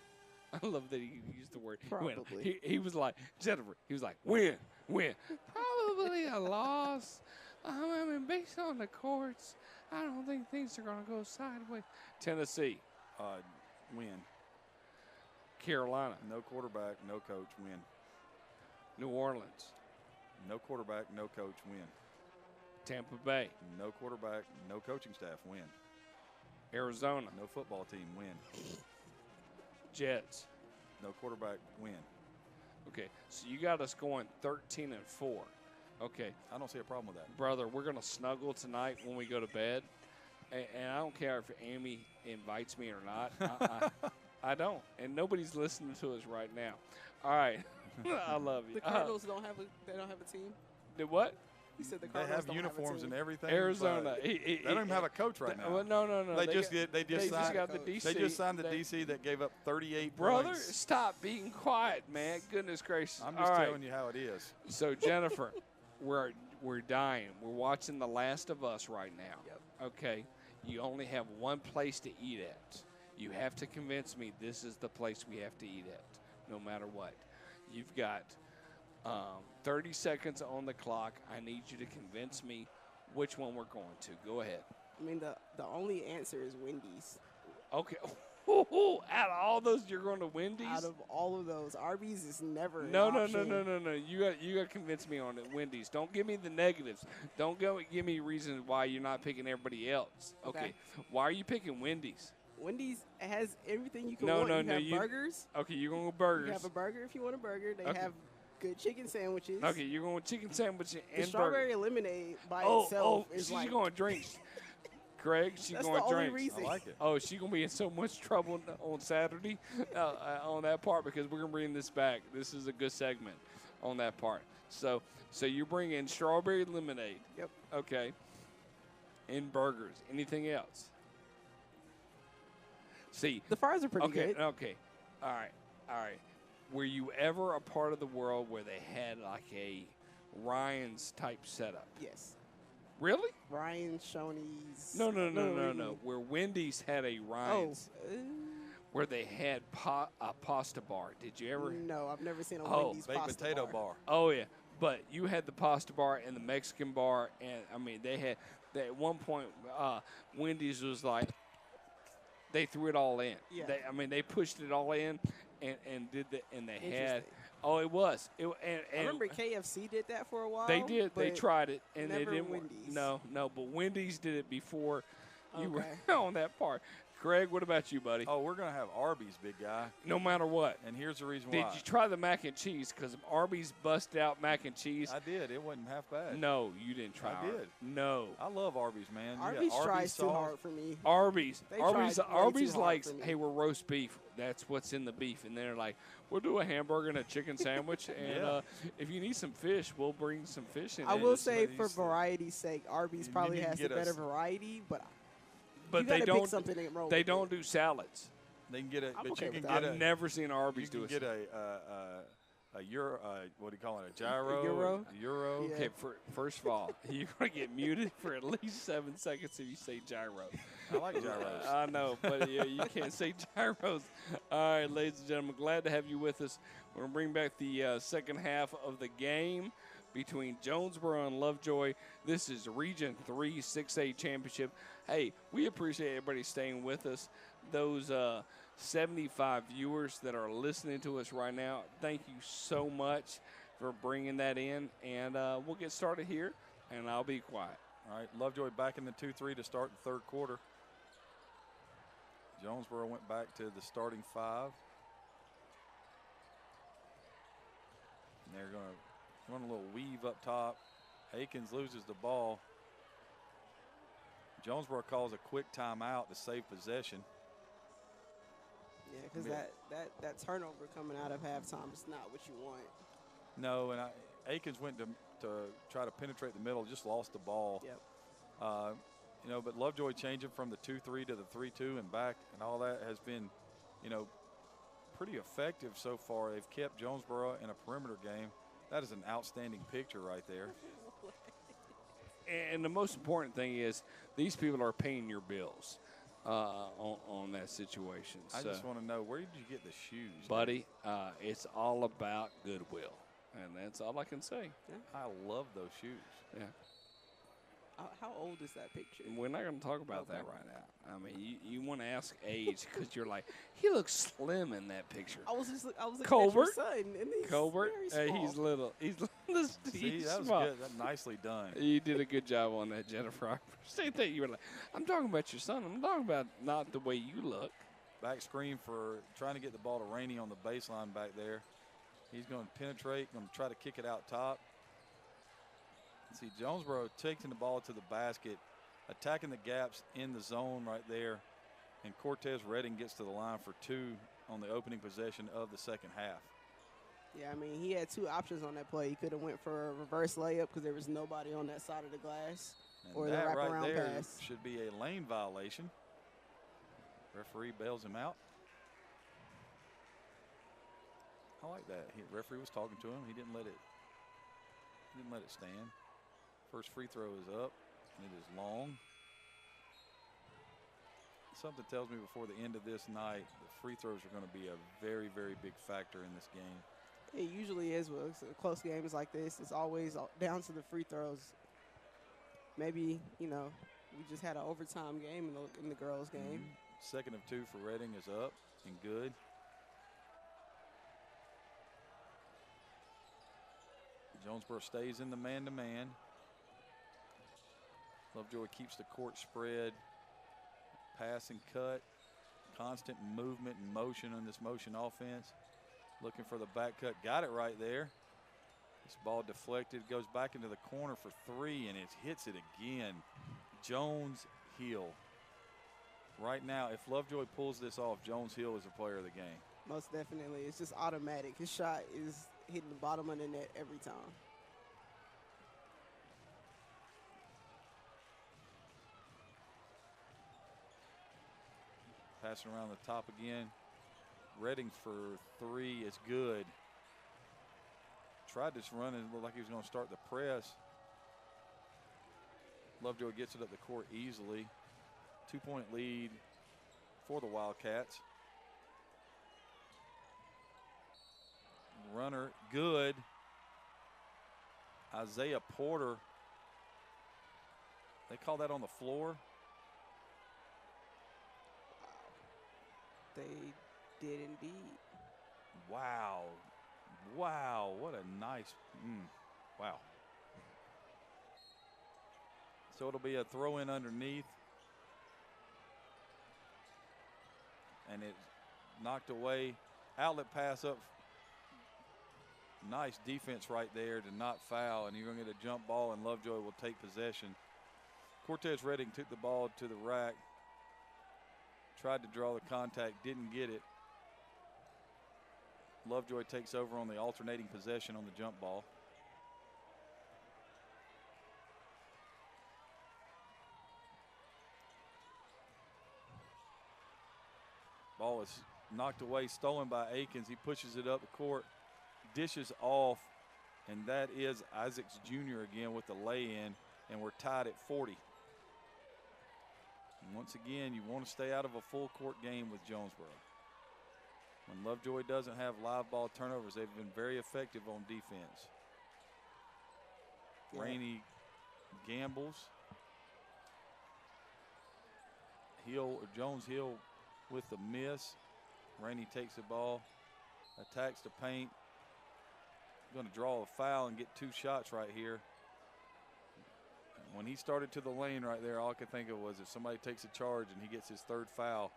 I love that he used the word win. Probably. He was like, Jennifer, he was like, win. Probably a loss. I mean, based on the courts, I don't think things are going to go sideways. Tennessee, Win. Carolina, No quarterback, no coach, win. New Orleans, No quarterback, no coach, win. Tampa Bay, No quarterback, no coaching staff, win. Arizona, No football team, win. Jets. No quarterback, win. Okay, so you got us going 13-4. Okay, I don't see a problem with that. brother, we're going to snuggle tonight when we go to bed. And I don't care if Amy invites me or not. I don't. And nobody's listening to us right now. All right. I love you. The Cardinals don't have a team. The what? He said the They Cardinals have don't uniforms have and a team. everything. Arizona. but They don't even have a coach right now. Well, no. They just signed, got the DC. They just signed the They- DC that gave up 38 Brother, points. stop being quiet, man. Goodness gracious. I'm just All right. telling you how it is. So Jennifer, we're dying. We're watching The Last of Us right now. Yep. Okay. You only have one place to eat at. You have to convince me this is the place we have to eat at, no matter what. You've got 30 seconds on the clock. I need you to convince me which one we're going to. Go ahead. I mean, the only answer is Wendy's. Okay. Out of all those, you're going to Wendy's? Out of all of those, Arby's is never an No. option. You got to convince me on it. Wendy's. Don't give me the negatives. Don't give me reasons why you're not picking everybody else. Okay. Why are you picking Wendy's? Wendy's has everything you can No, want. no, You have burgers. Okay, you're going to go burgers. You have a burger if you want a burger. They Okay. have good chicken sandwiches. Okay, you're going with chicken sandwich The and strawberry burger. lemonade by Oh, itself is she's like going drinks. Craig, she's that's going the only drinks. reason. I like it. Oh, she's going to be in so much trouble on Saturday on that part because we're going to bring this back. This is a good segment on that part. So you bring in strawberry lemonade. Yep. Okay. And burgers. Anything else? See. The fries are pretty Okay. good. Okay. All right. Were you ever a part of the world where they had like a Ryan's type setup? Yes. Really? Ryan, Shoney's. No. really. Where Wendy's had a Oh. Ryan's, where they had a pasta bar. Did you ever? No, I've never seen a Oh, Wendy's Baked pasta potato bar. Oh yeah, but you had the pasta bar and the Mexican bar, and I mean at one point Wendy's was like they threw it all in. Yeah. They pushed it all in and did the and they had. Interesting. Oh, it was. And I remember KFC did that for a while. they did. They but tried it, and they never didn't. Wendy's. No, but Wendy's did it before you were Okay. on that part. Craig, what about you, buddy? Oh, we're going to have Arby's, big guy. No matter what. And here's the reason Did why. you try the mac and cheese? Because Arby's busted out mac and cheese. I did. It wasn't half bad. No, you didn't try. I did. No. I love Arby's, man. You got Arby's tries too sauce. hard for me. Arby's. They tried way too Arby's hard likes, for me. hey, we're roast beef. That's what's in the beef. And they're like, we'll do a hamburger and a chicken sandwich. And Yeah. if you need some fish, we'll bring some fish in. I it. will say, for these- variety's sake, Arby's you probably need to has the get better us- variety, but but you they gotta don't. pick something and roll They with don't it. do salads. They can get it, I'm but okay you with can that. get I've a. never seen You Arby's do can a get a euro. What do you call it? A gyro. gyro? A euro. Yeah. Okay, first of all, you're going to get muted for at least 7 seconds if you say gyro. I like gyros. I know, but yeah, you can't say gyros. All right, ladies and gentlemen, glad to have you with us. We're going to bring back the second half of the game between Jonesboro and Lovejoy. This is Region 3 6A Championship. Hey, we appreciate everybody staying with us. Those 75 viewers that are listening to us right now, thank you so much for bringing that in. And we'll get started here, and I'll be quiet. All right, Lovejoy back in the 2-3 to start the third quarter. Jonesboro went back to the starting five. And they're going to run a little weave up top. Akins loses the ball. Jonesboro calls a quick timeout to save possession. Yeah, because Yeah. that turnover coming out of halftime is not what you want. No, and Akins went to try to penetrate the middle, just lost the ball. Yep. But Lovejoy changing from the 2-3 to the 3-2 and back and all that has been, pretty effective so far. They've kept Jonesboro in a perimeter game. That is an outstanding picture right there. And the most important thing is these people are paying your bills on that situation. I So, just want to know, where did you get the shoes? buddy, it's all about goodwill. And that's all I can say. I love those shoes. Yeah. How old is that picture? We're not going to talk about that Okay. right now. I mean, you want to ask age because you're like, he looks slim in that picture. I was looking at your Colbert? son, and he's Colbert, very small. he's little. He's See, he's that was small. good. That nicely done. You did a good job on that, Jennifer. I appreciate that. You were like, I'm talking about your son. I'm talking about not the way you look. Back screen for trying to get the ball to Rainey on the baseline back there. He's going to penetrate, going to try to kick it out top. See, Jonesboro taking the ball to the basket, attacking the gaps in the zone right there, and Cortez Redding gets to the line for two on the opening possession of the second half. Yeah, I mean, he had 2 options on that play. He could have went for a reverse layup because there was nobody on that side of the glass, And or the that right wraparound there pass. should be a lane violation. Referee bails him out. I like that. Referee was talking to him. He didn't let it stand. First free throw is up, and it is long. Something tells me before the end of this night, the free throws are going to be a very, very big factor in this game. It usually is with close games like this. It's always down to the free throws. Maybe, we just had an overtime game in the girls' game. Second of 2 for Reading is up and good. Jonesboro stays in the man-to-man. Lovejoy keeps the court spread. Pass and cut. Constant movement and motion on this motion offense. Looking for the back cut. Got it right there. This ball deflected. Goes back into the corner for 3, and it hits it again. Jones Hill. Right now, if Lovejoy pulls this off, Jones Hill is the player of the game. Most definitely. It's just automatic. His shot is hitting the bottom of the net every time. Passing around the top again. Reading for 3 is good. Tried this run and looked like he was going to start the press. Lovejoy gets it up the court easily. 2-point lead for the Wildcats. Runner, good. Isaiah Porter. They call that on the floor. They did indeed. Wow. Wow, what a nice, wow. So it'll be a throw in underneath. And it's knocked away. Outlet pass up. Nice defense right there to not foul, and you're going to get a jump ball, and Lovejoy will take possession. Cortez Redding took the ball to the rack. Tried to draw the contact, didn't get it. Lovejoy takes over on the alternating possession on the jump ball. Ball is knocked away, stolen by Akins. He pushes it up the court, dishes off, and that is Isaacs Jr. again with the lay-in, and we're tied at 40. And once again, you want to stay out of a full court game with Jonesboro. When Lovejoy doesn't have live ball turnovers, they've been very effective on defense. Yeah. Rainey gambles. Jones Hill with the miss. Rainey takes the ball, attacks the paint. Going to draw a foul and get 2 shots right here. When he started to the lane right there, all I could think of was if somebody takes a charge and he gets his 3rd foul,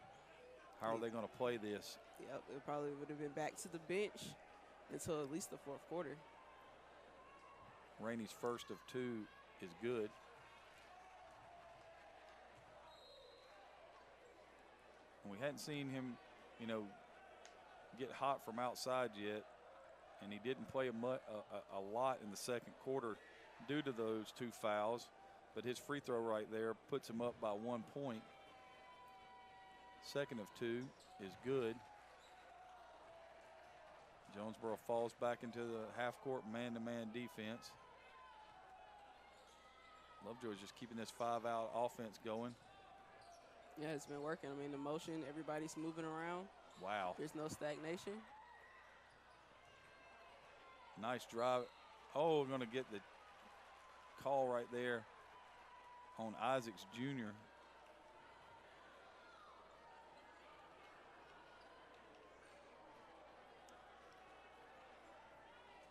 how are they going to play this? Yep, it probably would have been back to the bench until at least the 4th quarter. Rainey's first of 2 is good. We hadn't seen him, get hot from outside yet, and he didn't play a lot in the 2nd quarter due to those 2 fouls. But his free throw right there puts him up by 1 point. 2nd of 2 is good. Jonesboro falls back into the half-court man-to-man defense. Lovejoy's just keeping this 5-out offense going. Yeah, it's been working. I mean, the motion, everybody's moving around. Wow. There's no stagnation. Nice drive. Oh, we're going to get the call right there on Isaacs Jr.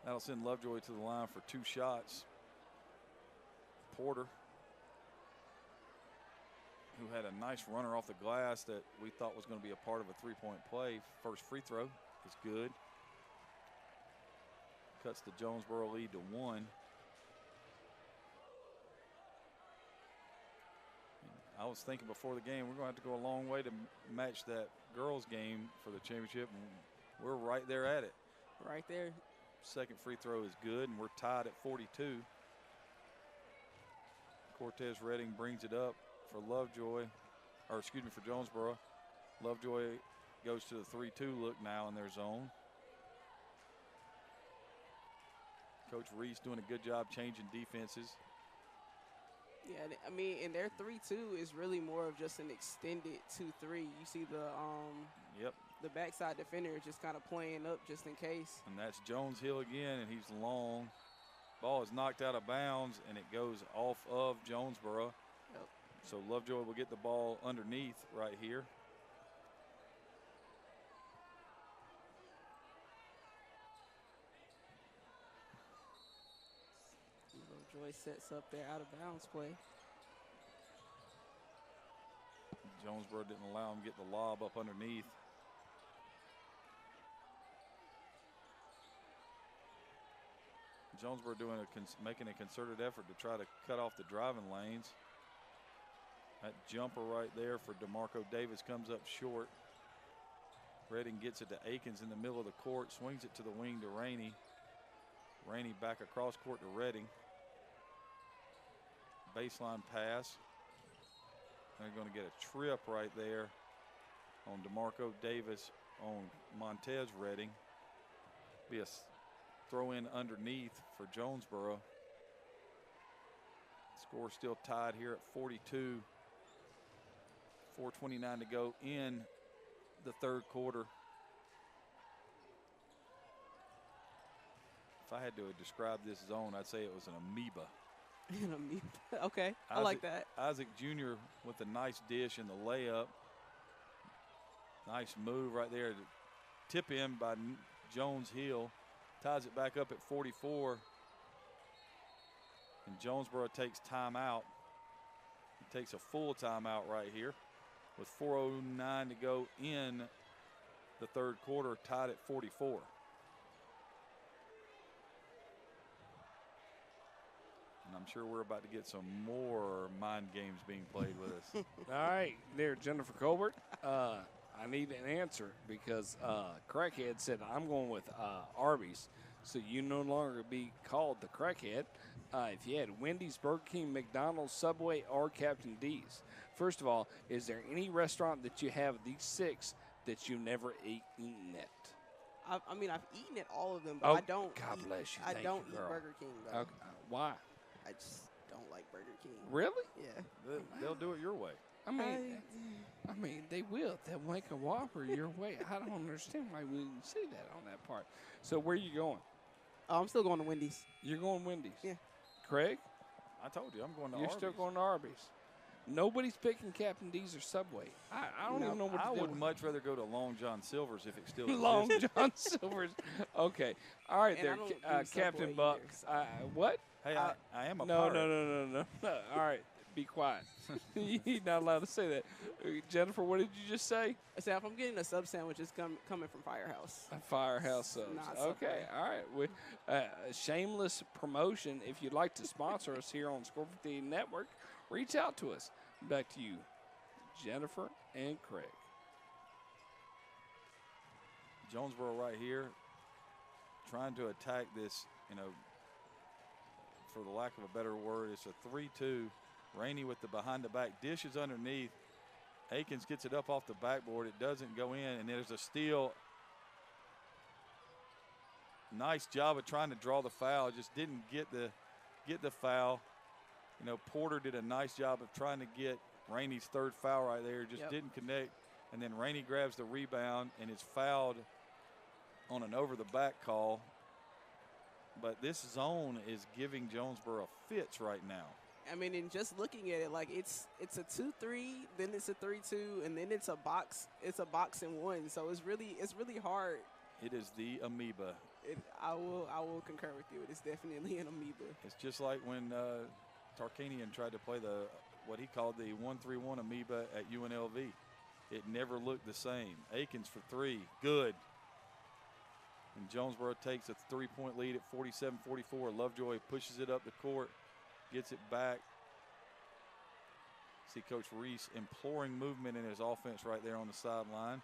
That'll send Lovejoy to the line for 2 shots. Porter, who had a nice runner off the glass that we thought was going to be a part of a 3-point play. First free throw is good. Cuts the Jonesboro lead to 1. I was thinking before the game, we're going to have to go a long way to match that girls game for the championship, and we're right there at it. Right there. second free throw is good, and we're tied at 42. Cortez Redding brings it up for Lovejoy, or excuse me, for Jonesboro. Lovejoy goes to the 3-2 look now in their zone. Coach Reese doing a good job changing defenses. Yeah, I mean, and their 3-2 is really more of just an extended 2-3. You see the backside defender just kind of playing up just in case. And that's Jones Hill again, and he's long. Ball is knocked out of bounds, and it goes off of Jonesboro. Yep. So Lovejoy will get the ball underneath right here. Lovejoy sets up their out of bounds play. Jonesboro didn't allow him to get the lob up underneath. Jonesboro making a concerted effort to try to cut off the driving lanes. That jumper right there for DeMarco Davis comes up short. Redding gets it to Akins in the middle of the court, swings it to the wing to Rainey. Rainey back across court to Redding. Baseline pass. They're going to get a trip right there on DeMarco Davis on Montez Redding. Be a throw in underneath for Jonesboro. Score still tied here at 42. 4:29 to go in the third quarter. If I had to describe this zone, I'd say it was an amoeba. Okay, I like that. Isaac Jr. with a nice dish in the layup. Nice move right there to tip in by Jones Hill. Ties it back up at 44. And Jonesboro takes timeout. He takes a full timeout right here with 4:09 to go in the third quarter, tied at 44. And I'm sure we're about to get some more mind games being played with us. All right, there, Jennifer Colbert. I need an answer because Crackhead said I'm going with Arby's, so you no longer be called the Crackhead if you had Wendy's, Burger King, McDonald's, Subway, or Captain D's. First of all, is there any restaurant that you have these 6 that you never eaten at? I mean, I've eaten at all of them, but I don't. God bless you. I Thank don't you, eat girl. Burger King though. Okay. Why? I just don't like Burger King. Really? Yeah. They'll do it your way. I mean, they will. They'll make a Whopper your way. I don't understand why we didn't see that on that part. So where are you going? Oh, I'm still going to Wendy's. You're going Wendy's? Yeah. Craig? I told you I'm going to You're Arby's. still going to Arby's. Nobody's picking Captain D's or Subway. I don't even know what I to do. would much rather go to Long John Silver's if it still existed. Long John Silver's. Okay. All right, And there, I don't do Captain Subway Buck. either, What? Hey, I am a No, pirate. no. All right, be quiet. You're not allowed to say that. Jennifer, what did you just say? I said if I'm getting a sub sandwich, it's coming from Firehouse. Firehouse subs. Not Okay, Subway. all right. Shameless promotion. If you'd like to sponsor us here on Score 50 Network, reach out to us. Back to you, Jennifer and Craig. Jonesboro right here trying to attack this, for the lack of a better word, it's a 3-2. Rainey with the behind-the-back dishes underneath. Akins gets it up off the backboard. It doesn't go in, and there's a steal. Nice job of trying to draw the foul. Just didn't get the foul. Porter did a nice job of trying to get Rainey's third foul right there. Just didn't connect. And then Rainey grabs the rebound and is fouled on an over-the-back call. But this zone is giving Jonesboro fits right now. I mean, and just looking at it, like it's a 2-3, then it's a 3-2, and then it's a box and one. So it's really hard. It is the amoeba. I will concur with you. It is definitely an amoeba. It's just like when Tarkanian tried to play what he called the 1-3-1 amoeba at UNLV. It never looked the same. Akins for 3, good. And Jonesboro takes a 3-point lead at 47-44. Lovejoy pushes it up the court, gets it back. See Coach Reese imploring movement in his offense right there on the sideline.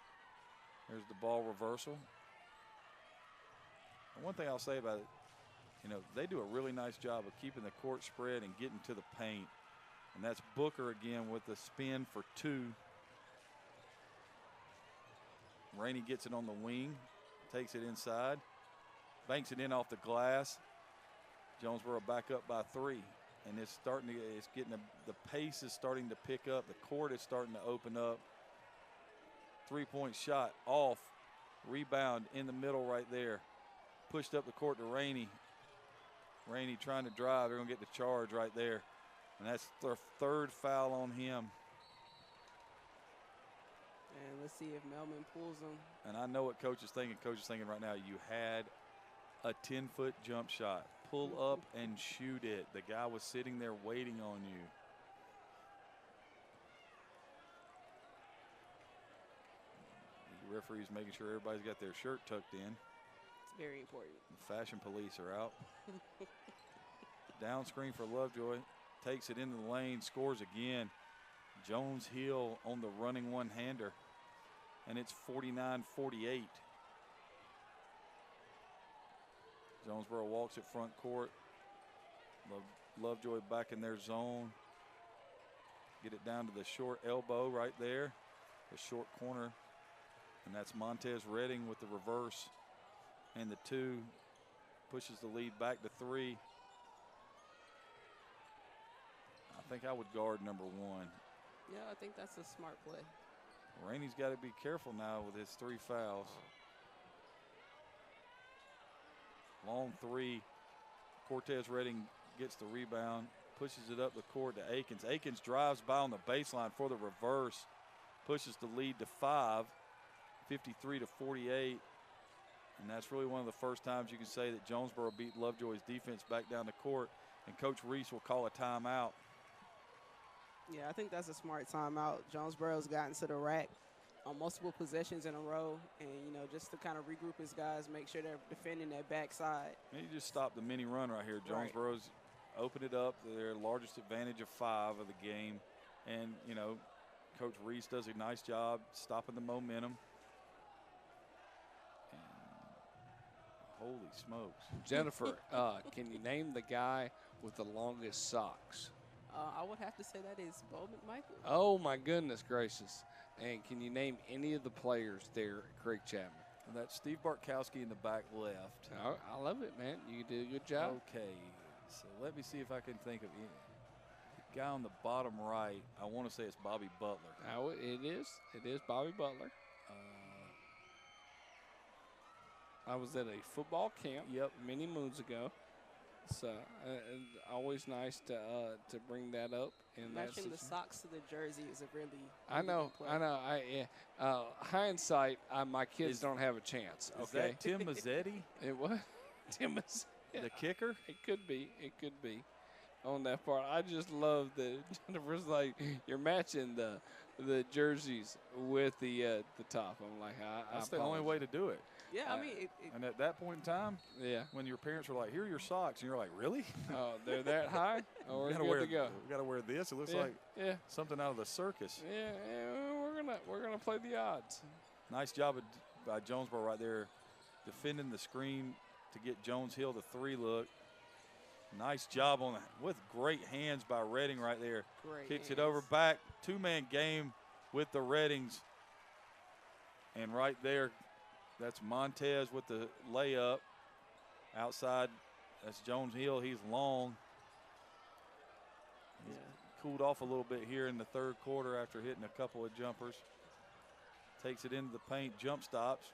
There's the ball reversal. one thing I'll say about it, they do a really nice job of keeping the court spread and getting to the paint. And that's Booker again with the spin for 2. Rainey gets it on the wing, takes it inside, banks it in off the glass. Jonesboro back up by 3. And it's getting the pace is starting to pick up. The court is starting to open up. 3-point shot off. Rebound in the middle right there. Pushed up the court to Rainey. Rainey trying to drive. They're going to get the charge right there. And that's their 3rd foul on him. And let's see if Melman pulls them. And I know what Coach is thinking. Coach is thinking right now, you had a 10-foot jump shot. Pull up and shoot it. The guy was sitting there waiting on you. The referee's making sure everybody's got their shirt tucked in. It's very important. The fashion police are out. Down screen for Lovejoy. Takes it into the lane, scores again. Jones Hill on the running one-hander. And it's 49-48. Jonesboro walks at front court. Lovejoy back in their zone. Get it down to the short elbow right there. The short corner. And that's Montez Redding with the reverse. And the 2 pushes the lead back to 3. I think I would guard number 1. Yeah, I think that's a smart play. Rainey's got to be careful now with his 3 fouls. Long 3. Cortez Redding gets the rebound, pushes it up the court to Akins. Akins drives by on the baseline for the reverse, pushes the lead to 5, 53-48. And that's really one of the first times you can say that Jonesboro beat Lovejoy's defense back down the court, and Coach Reese will call a timeout. Yeah, I think that's a smart timeout. Jonesboro's gotten to the rack on multiple possessions in a row, and, just to kind of regroup his guys, make sure they're defending that backside. And you just stop the mini run right here. Jonesboro's opened it up to their largest advantage of 5 of the game. And, Coach Reese does a nice job stopping the momentum. And holy smokes. Jennifer, can you name the guy with the longest socks? I would have to say that is Bowman Michael. Oh, my goodness gracious. And can you name any of the players there at Craig Chapman? And that's Steve Bartkowski in the back left. I love it, man. You did a good job. Okay, so let me see if I can think of any. The guy on the bottom right, I want to say it's Bobby Butler. Oh, it is. It is Bobby Butler. I was at a football camp many moons ago. So always nice to bring that up. Matching the socks to the jersey is a really I know. Hindsight, my kids don't have a chance. Is that Tim Mazzetti? It was Tim Mazzetti. The kicker? It could be. It could be. On that part, I just love that Jennifer's like you're matching the jerseys with the top. I'm like, that's the only way to do it. Yeah, I mean, and at that point in time, when your parents were like, "Here are your socks," and you're like, "Really? Oh, they're that high? Oh, we're good to go. We got to wear this. It looks like something out of the circus." Yeah, we're gonna play the odds. Nice job by Jonesboro right there, defending the screen to get Jones Hill the 3 look. Nice job on that with great hands by Redding right there. Kicks it over back, 2-man game with the Reddings, and right there. That's Montez with the layup. Outside, that's Jones Hill. He's long. He's cooled off a little bit here in the 3rd quarter after hitting a couple of jumpers. Takes it into the paint, jump stops,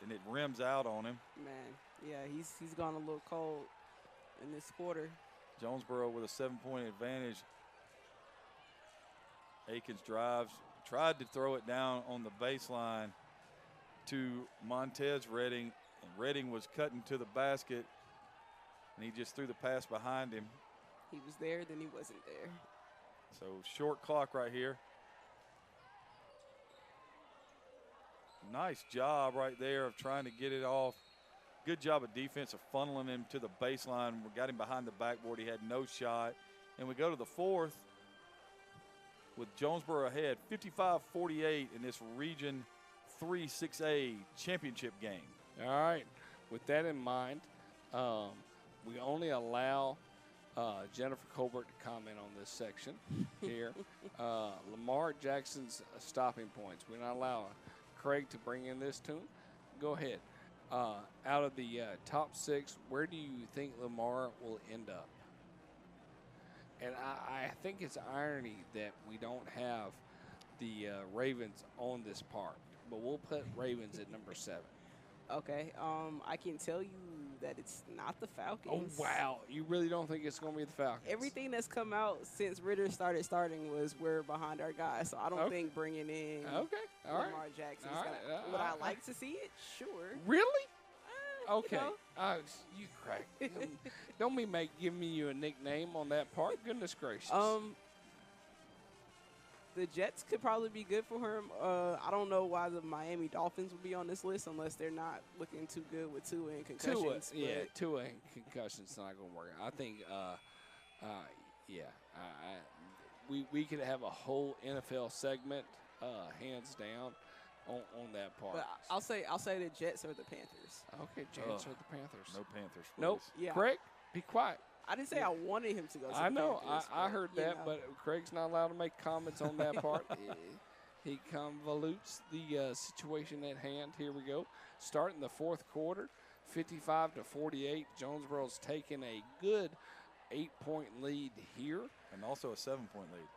and it rims out on him. Man, yeah, he's gone a little cold in this quarter. Jonesboro with a 7-point advantage. Akins drives, tried to throw it down on the baseline to Montez Redding, and Redding was cutting to the basket, and he just threw the pass behind him. He was there, then he wasn't there. So short clock right here. Nice job right there of trying to get it off. Good job of defense of funneling him to the baseline. We got him behind the backboard. He had no shot. And we go to the 4th with Jonesboro ahead, 55-48 in this Region 3 6A championship game. All right. with that in mind, we only allow Jennifer Colbert to comment on this section here. Lamar Jackson's stopping points. We're not allowing Craig to bring in this tune. Go ahead. Out of the top 6, where do you think Lamar will end up? And I think it's irony that we don't have the Ravens on this part, but we'll put Ravens at number 7. Okay. I can tell you that it's not the Oh, Falcons. wow. You really don't think it's going to be the Falcons? Everything that's come out since Ritter started starting was we're behind our guys. So I don't think bringing in Okay. All right. Lamar Jackson is All going right. to. Would I like to see it? Sure. Really? You Okay. know. You Craig. Don't be giving me you a nickname on that part. Goodness gracious. The Jets could probably be good for him. I don't know why the Miami Dolphins would be on this list unless they're not looking too good with Tua and concussions. Tua and concussions not going to work. I think, we could have a whole NFL segment, hands down, on that part. But I'll say the Jets or the Panthers. Okay, Jets or the Panthers. No Panthers, please. Nope. Yeah. Craig, be quiet. I didn't say I wanted him to go to I the know. Panthers. I heard you that, know. but Craig's not allowed to make comments on that part. He convolutes the situation at hand. Here we go. Starting the 4th quarter, 55-48. Jonesboro's taking a good 8-point lead here. And also a 7-point lead.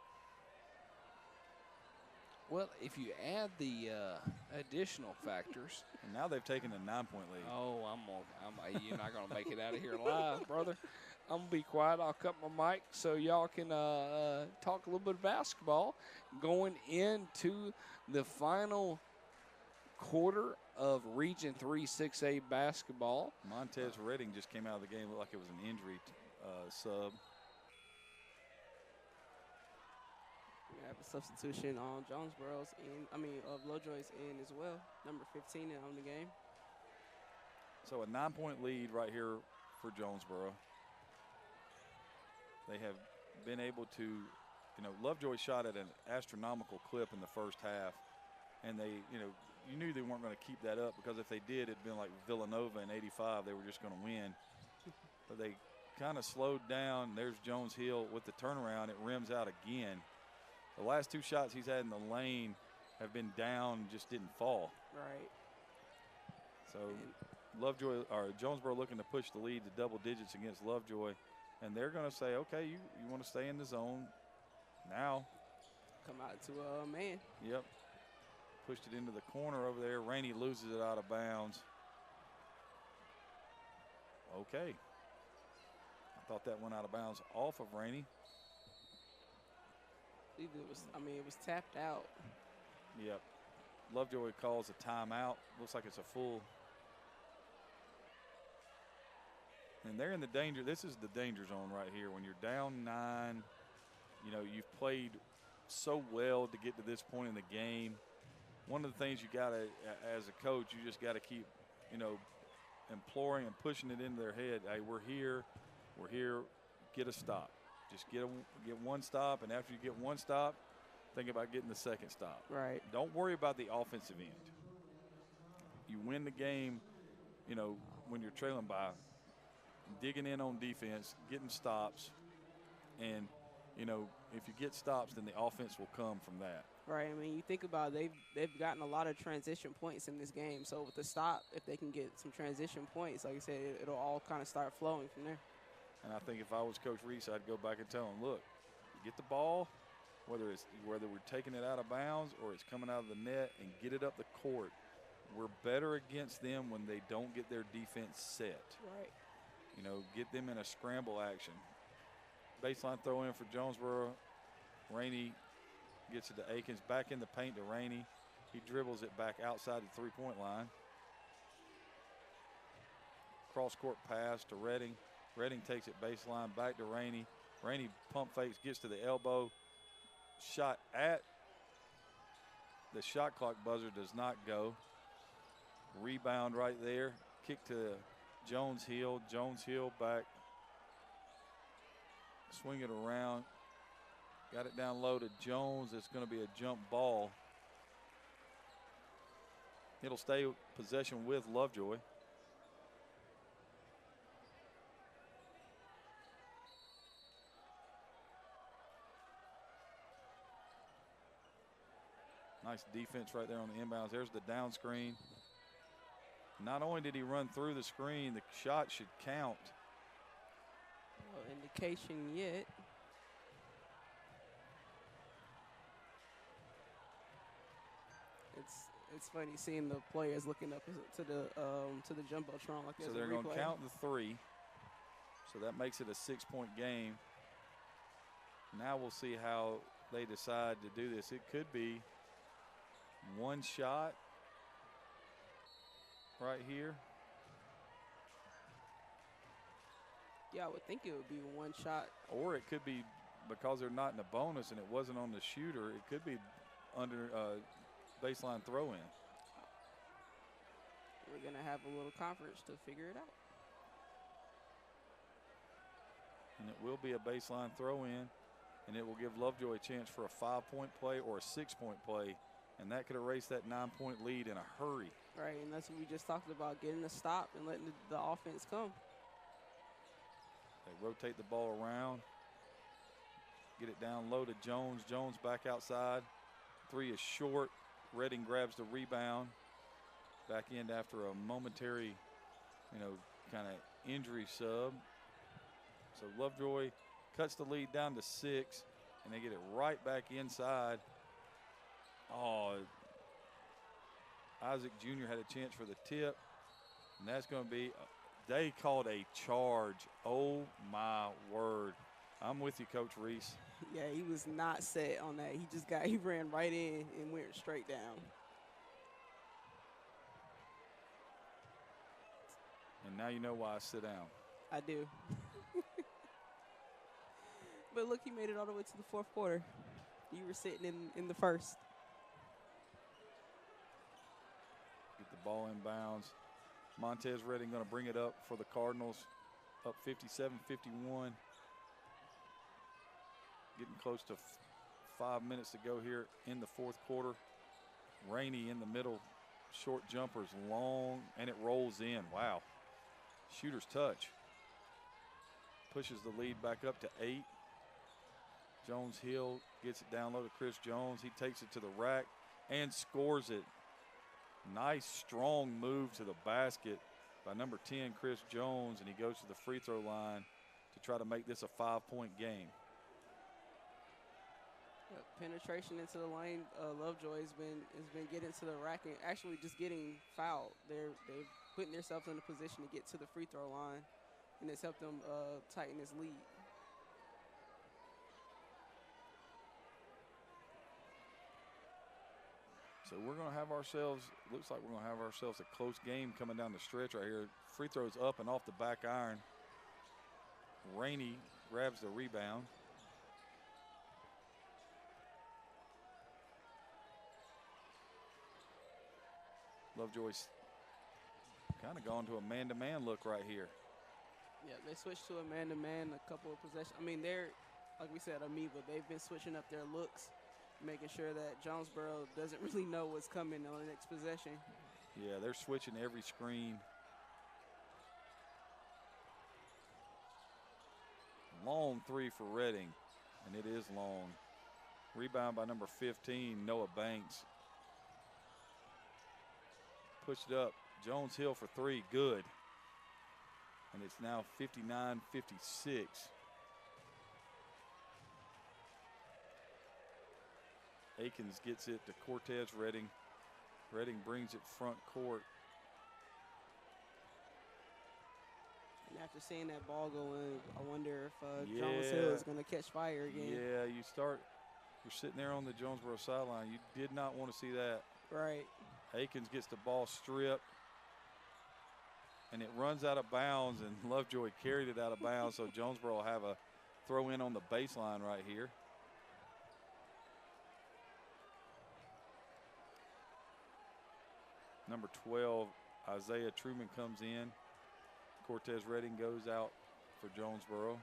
Well, if you add the additional factors, And now they've taken a 9-point lead. you're not gonna make it out of here alive, brother. I'm gonna be quiet. I'll cut my mic so y'all can talk a little bit of basketball. Going into the final quarter of Region 3 6A basketball. Montez Redding just came out of the game. Looked like it was an injury sub. We have a substitution on Jonesboro's of Lovejoy's in as well. Number 15 on the game. So a 9-point lead right here for Jonesboro. They have been able to, Lovejoy shot at an astronomical clip in the first half. And they, you knew they weren't going to keep that up because if they did, it'd been like Villanova in '85. They were just going to win. But they kind of slowed down. There's Jones Hill with the turnaround. It rims out again. The last 2 shots he's had in the lane have been down, just didn't fall. Right. So Jonesboro looking to push the lead to double digits against Lovejoy. And they're going to say, okay, you want to stay in the zone now. Come out to a man. Yep. Pushed it into the corner over there. Rainey loses it out of bounds. Okay. I thought that went out of bounds off of Rainey. It was tapped out. Yep. Lovejoy calls a timeout. Looks like it's a full. And they're in the danger. This is the danger zone right here. When you're down 9, you've played so well to get to this point in the game. One of the things you got to, as a coach, you just got to keep, imploring and pushing it into their head. Hey, we're here, get a stop. Just get one stop, and after you get one stop, think about getting the second stop. Right. Don't worry about the offensive end. You win the game, when you're trailing by, digging in on defense, getting stops, and, if you get stops, then the offense will come from that. Right. You think about it, they've gotten a lot of transition points in this game. So with the stop, if they can get some transition points, like I said, it'll all kind of start flowing from there. And I think if I was Coach Reese, I'd go back and tell him, look, get the ball, whether we're taking it out of bounds or it's coming out of the net, and get it up the court. We're better against them when they don't get their defense set. Right. Get them in a scramble action. Baseline throw in for Jonesboro. Rainey gets it to Akins. Back in the paint to Rainey. He dribbles it back outside the three-point line. Cross-court pass to Redding. Redding takes it baseline back to Rainey. Rainey pump fakes, gets to the elbow. Shot at the shot clock buzzer does not go. Rebound right there. Kick to Jones Hill. Jones Hill back. Swing it around. Got it down low to Jones. It's going to be a jump ball. It'll stay possession with Lovejoy. Nice defense right there on the inbounds. There's the down screen. Not only did he run through the screen, the shot should count. No indication yet. It's funny seeing the players looking up to the jumbotron like So they're going to count the 3. So that makes it a 6-point game. Now we'll see how they decide to do this. It could be one shot right here. Yeah, I would think it would be one shot. Or it could be, because they're not in a bonus and it wasn't on the shooter, it could be under baseline throw-in. We're going to have a little conference to figure it out. And it will be a baseline throw-in, and it will give Lovejoy a chance for a 5-point play or a 6-point play, and that could erase that 9-point lead in a hurry. Right, and that's what we just talked about, getting a stop and letting the offense come. They rotate the ball around, get it down low to Jones. Jones back outside. 3 is short. Redding grabs the rebound. Back in after a momentary, kind of injury sub. So Lovejoy cuts the lead down to 6, and they get it right back inside. Oh, Isaac Jr. had a chance for the tip, and that's going to be, they called a charge. Oh, my word. I'm with you, Coach Reese. Yeah, he was not set on that. He ran right in and went straight down. And now you know why I sit down. I do. But look, he made it all the way to the 4th quarter. You were sitting in the first. Get the ball in bounds. Montez Redding going to bring it up for the Cardinals. Up 57-51. Getting close to 5 minutes to go here in the 4th quarter. Rainey in the middle. Short jumpers, long, and it rolls in. Wow. Shooter's touch. Pushes the lead back up to 8. Jones Hill gets it down low to Chris Jones. He takes it to the rack and scores it. Nice, strong move to the basket by number 10, Chris Jones, and he goes to the free throw line to try to make this a 5-point game. Yep, penetration into the lane. Lovejoy has been getting to the rack and actually just getting fouled. They're putting themselves in a position to get to the free throw line, and it's helped them tighten his lead. So we're going to have ourselves, looks like we're going to have ourselves a close game coming down the stretch right here. Free throws up and off the back iron. Rainey grabs the rebound. Lovejoy's kind of gone to a man-to-man look right here. Yeah, they switched to a man-to-man a couple of possessions. I mean, they're, like we said, Amoeba. They've been switching up their looks, making sure that Jonesboro doesn't really know what's coming on the next possession. Yeah, they're switching every screen. Long 3 for Redding, and it is long. Rebound by number 15, Noah Banks. Pushed up. Jones Hill for 3, good. And it's now 59-56. Akins gets it to Cortez Redding. Redding brings it front court. And after seeing that ball go in, I wonder if Jones Hill is going to catch fire again. Yeah, you're sitting there on the Jonesboro sideline. You did not want to see that. Right. Akins gets the ball stripped, and it runs out of bounds, and Lovejoy carried it out of bounds, so Jonesboro will have a throw in on the baseline right here. Number 12, Isaiah Truman comes in. Cortez Redding goes out for Jonesboro.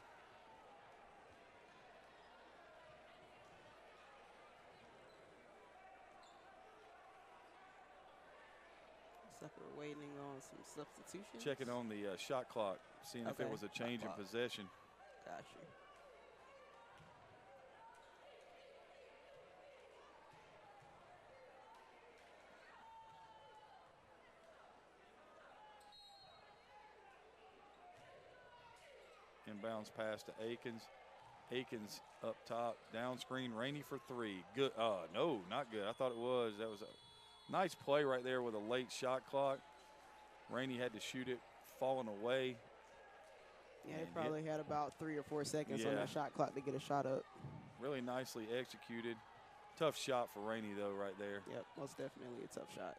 We're waiting on some substitutions. Checking on the shot clock, seeing if it was a change in possession. Gotcha. Inbounds pass to Akins. Akins up top, down screen, Rainey for three. Good. No, not good. I thought it was. That was a nice play right there with a late shot clock. Rainey had to shoot it, falling away. Yeah, they probably had about 3 or 4 seconds on that shot clock to get a shot up. Really nicely executed. Tough shot for Rainey, though, right there. Yep, most definitely a tough shot.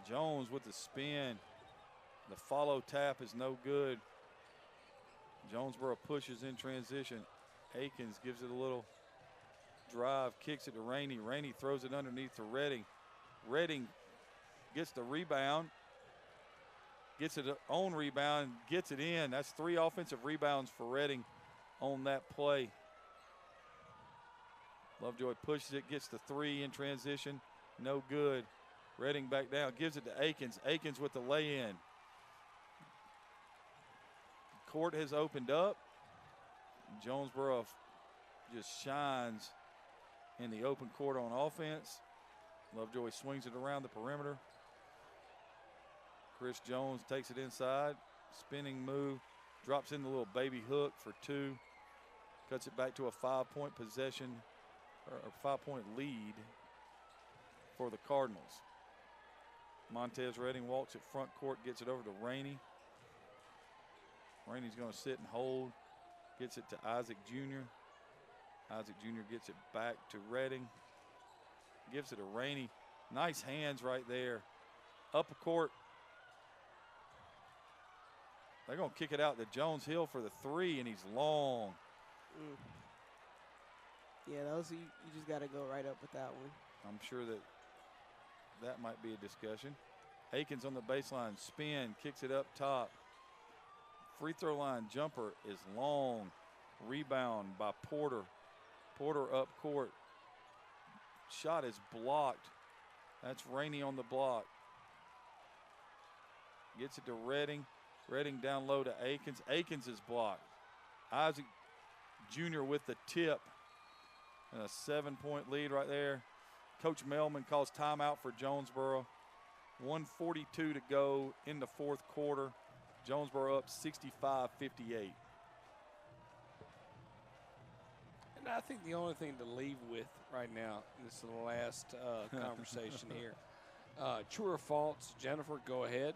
Jones with the spin. The follow tap is no good. Jonesboro pushes in transition. Akins gives it a little drive, kicks it to Rainey. Rainey throws it underneath to Redding. Redding gets the rebound, gets it on rebound, gets it in. That's 3 offensive rebounds for Redding on that play. Lovejoy pushes it, gets the 3 in transition, no good. Redding back down, gives it to Akins. Akins with the lay-in. Court has opened up. Jonesboro just shines in the open court on offense. Lovejoy swings it around the perimeter. Chris Jones takes it inside. Spinning move. Drops in the little baby hook for 2. Cuts it back to a 5-point possession, or a 5-point lead for the Cardinals. Montez Redding walks it front court, gets it over to Rainey. Rainey's going to sit and hold. Gets it to Isaac Jr. Isaac Jr. gets it back to Redding. Gives it to Rainey. Nice hands right there. Upper court. They're going to kick it out to Jones Hill for the 3, and he's long. Yeah, those you just got to go right up with that one. I'm sure that might be a discussion. Akins on the baseline, spin, kicks it up top. Free throw line jumper is long. Rebound by Porter. Porter up court. Shot is blocked. That's Rainey on the block. Gets it to Redding. Redding down low to Akins. Akins is blocked. Isaac Jr. with the tip. And a 7-point lead right there. Coach Melman calls timeout for Jonesboro. 1:42 to go in the 4th quarter. Jonesboro up 65-58. And I think the only thing to leave with right now, this is the last conversation here. True or false, Jennifer, go ahead.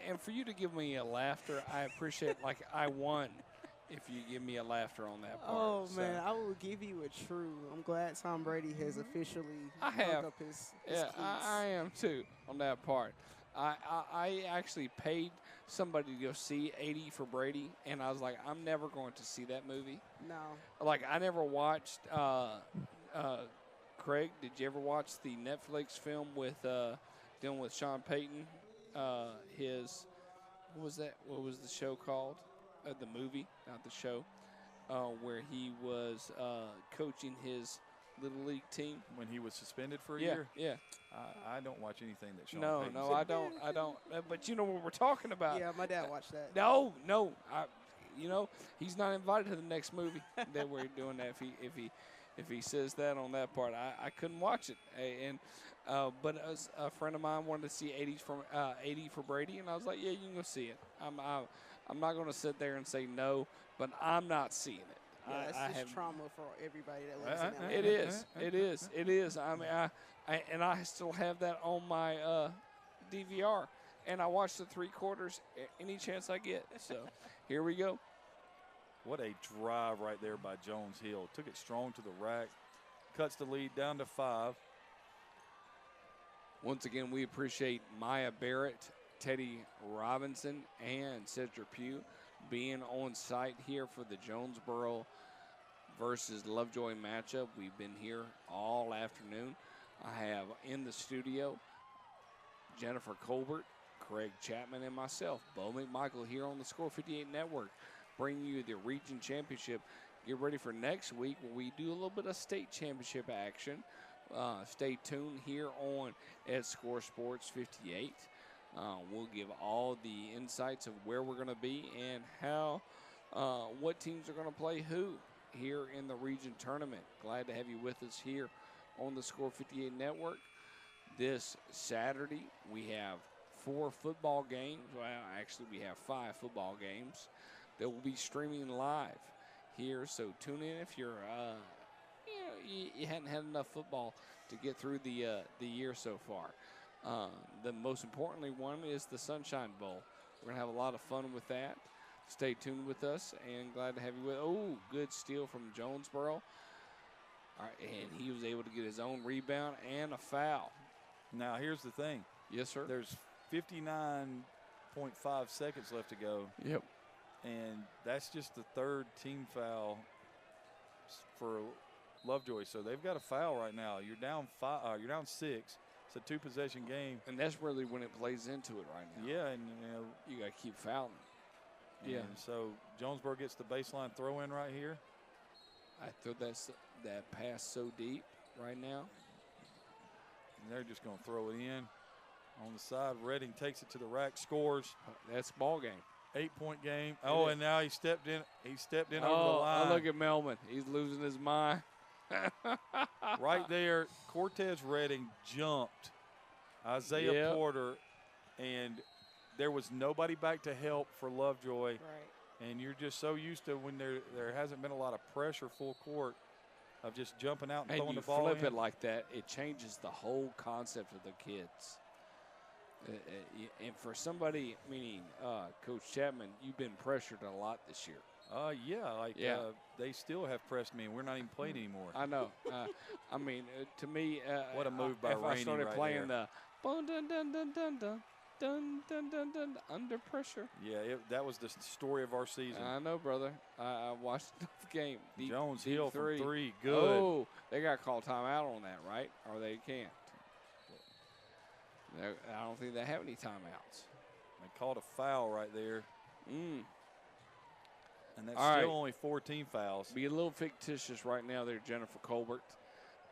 And for you to give me a laughter, I appreciate, like I won if you give me a laughter on that part. Oh, man, I will give you a true. I'm glad Tom Brady has officially hung up his yeah, cleats. I am too on that part. I actually paid somebody to go see 80 for Brady, and I was like, I'm never going to see that movie. No. Like, I never watched, Craig, did you ever watch the Netflix film with dealing with Sean Payton? What was the show called? The movie, not the show, where he was coaching his little league team. When he was suspended for a year? Yeah. I don't watch anything that Sean No, Payton I don't. But you know what we're talking about. Yeah, my dad watched that. No. He's not invited to the next movie that we're doing that if he says that on that part. I couldn't watch it. But as a friend of mine wanted to see 80 for Brady, and I was like, yeah, you can go see it. I'm not going to sit there and say no, but I'm not seeing it. Yeah, that's just trauma for everybody that lives in LA. It is. I mean, I still have that on my DVR, and I watch the 3 quarters any chance I get. So here we go. What a drive right there by Jones Hill. Took it strong to the rack, cuts the lead down to 5. Once again, we appreciate Maya Barrett, Teddy Robinson, and Cedric Pugh being on site here for the Jonesboro versus Lovejoy matchup. We've been here all afternoon. I have in the studio Jennifer Colbert, Craig Chapman, and myself, Bo McMichael, here on the Score 58 Network, bringing you the region championship. Get ready for next week where we do a little bit of state championship action. Stay tuned here on at Score Sports 58. We'll give all the insights of where we're going to be and how, what teams are going to play who here in the region tournament. Glad to have you with us here on the Score 58 Network. This Saturday, we have 4 football games. Well, actually, we have 5 football games that will be streaming live here. So tune in if you're, you hadn't had enough football to get through the year so far. The most importantly one is the Sunshine Bowl. We're going to have a lot of fun with that. Stay tuned with us, and glad to have you with. Oh, good steal from Jonesboro. All right, and he was able to get his own rebound and a foul. Now, here's the thing. Yes, sir. There's 59.5 seconds left to go. Yep. And that's just the 3rd team foul for Lovejoy. So they've got a foul right now. You're down 5. You're down 6. It's a 2-possession game. And that's really when it plays into it right now. Yeah, and you got to keep fouling. Yeah. And so Jonesboro gets the baseline throw in right here. I threw that pass so deep right now. And they're just going to throw it in on the side. Redding takes it to the rack, scores. That's ball game. 8-point game. Oh, and now he stepped in. He stepped in over the line. Oh, look at Melman. He's losing his mind. Right there, Cortez Redding jumped Isaiah Porter, and there was nobody back to help for Lovejoy. Right. And you're just so used to when there hasn't been a lot of pressure full court of just jumping out and throwing the ball in. And you flip it like that, it changes the whole concept of the kids. And for somebody, meaning Coach Chapman, you've been pressured a lot this year. They still have pressed me, and we're not even playing anymore. I know. I mean, to me, what a move by if Rainey I started right playing there. the dun dun dun dun dun dun dun dun dun dun under pressure. Yeah, that was the story of our season. I know, brother. I watched the game. Jones deep Hill three. from 3, good. Oh, they got called timeout on that, right? Or they can't. I don't think they have any timeouts. They called a foul right there. And that's All still right. only 14 fouls. Be a little fictitious right now there, Jennifer Colbert.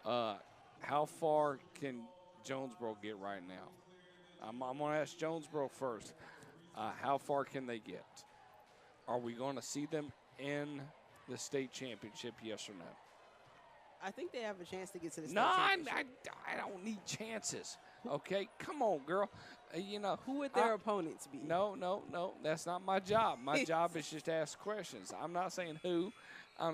How far can Jonesboro get right now? I'm going to ask Jonesboro first. How far can they get? Are we going to see them in the state championship, yes or no? I think they have a chance to get to the state No, championship. I don't need chances. Okay, come on, girl. Who would their opponents be? No. That's not my job. My job is just to ask questions. I'm not saying who.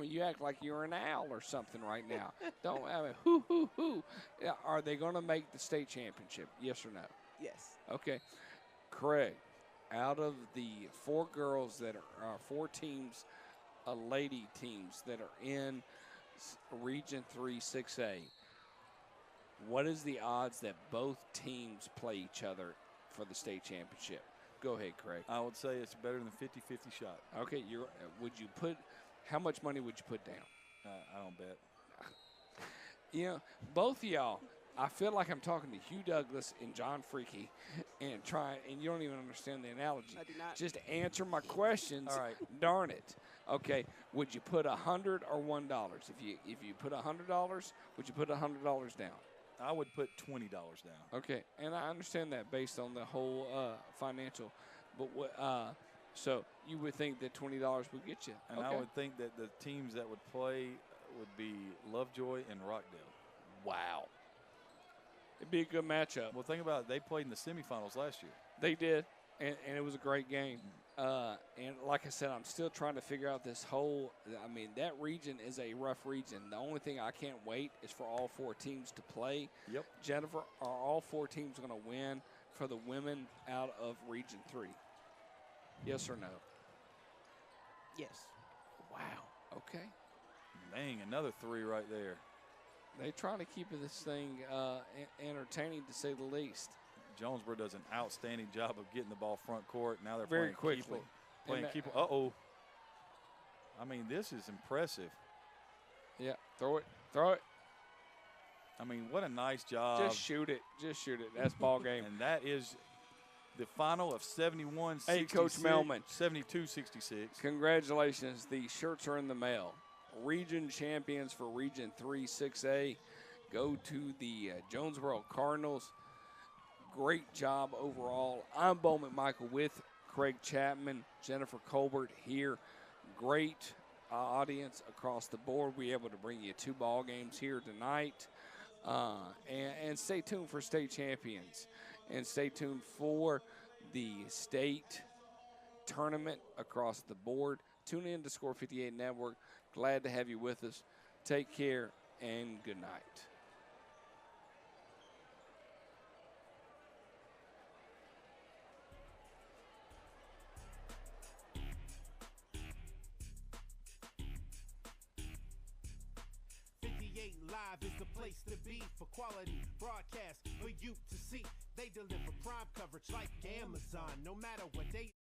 You act like you're an owl or something right now. Don't. Who? Yeah, are they going to make the state championship? Yes or no? Yes. Okay. Craig, out of the 4 girls that are 4 teams, lady teams that are in Region 3 6A, what is the odds that both teams play each other for the state championship? Go ahead, Craig. I would say it's better than 50-50 shot. Okay, how much money would you put down? I don't bet. Both of y'all, I feel like I'm talking to Hugh Douglas and John Freaky and you don't even understand the analogy. I do not. Just answer my questions. All right. Darn it. Okay, would you put $100 or $1? If you put $100, would you put $100 down? I would put $20 down. Okay, and I understand that based on the whole financial, but so you would think that $20 would get you. And I would think that the teams that would play would be Lovejoy and Rockdale. Wow. It'd be a good matchup. Well, think about it. They played in the semifinals last year. They did, and it was a great game. And like I said, I'm still trying to figure out this whole – that region is a rough region. The only thing I can't wait is for all 4 teams to play. Yep. Jennifer, are all 4 teams going to win for the women out of Region 3? Yes or no? Yes. Wow. Okay. Dang, another 3 right there. They're trying to keep this thing entertaining, to say the least. Jonesboro does an outstanding job of getting the ball front court. Now they're Very playing quickly. keep. Uh-oh. This is impressive. Yeah, throw it. What a nice job. Just shoot it. That's ball game. And that is the final of 71-66. Hey, Coach Melman. 72-66. Congratulations. The shirts are in the mail. Region champions for Region 3 6A go to the Jonesboro Cardinals. Great job overall. I'm Bowman Michael with Craig Chapman, Jennifer Colbert here. Great audience across the board. We're able to bring you 2 ball games here tonight. And stay tuned for state champions. And stay tuned for the state tournament across the board. Tune in to Score 58 Network. Glad to have you with us. Take care and good night. Live is the place to be for quality broadcast for you to see. They deliver prime coverage like Amazon, no matter what they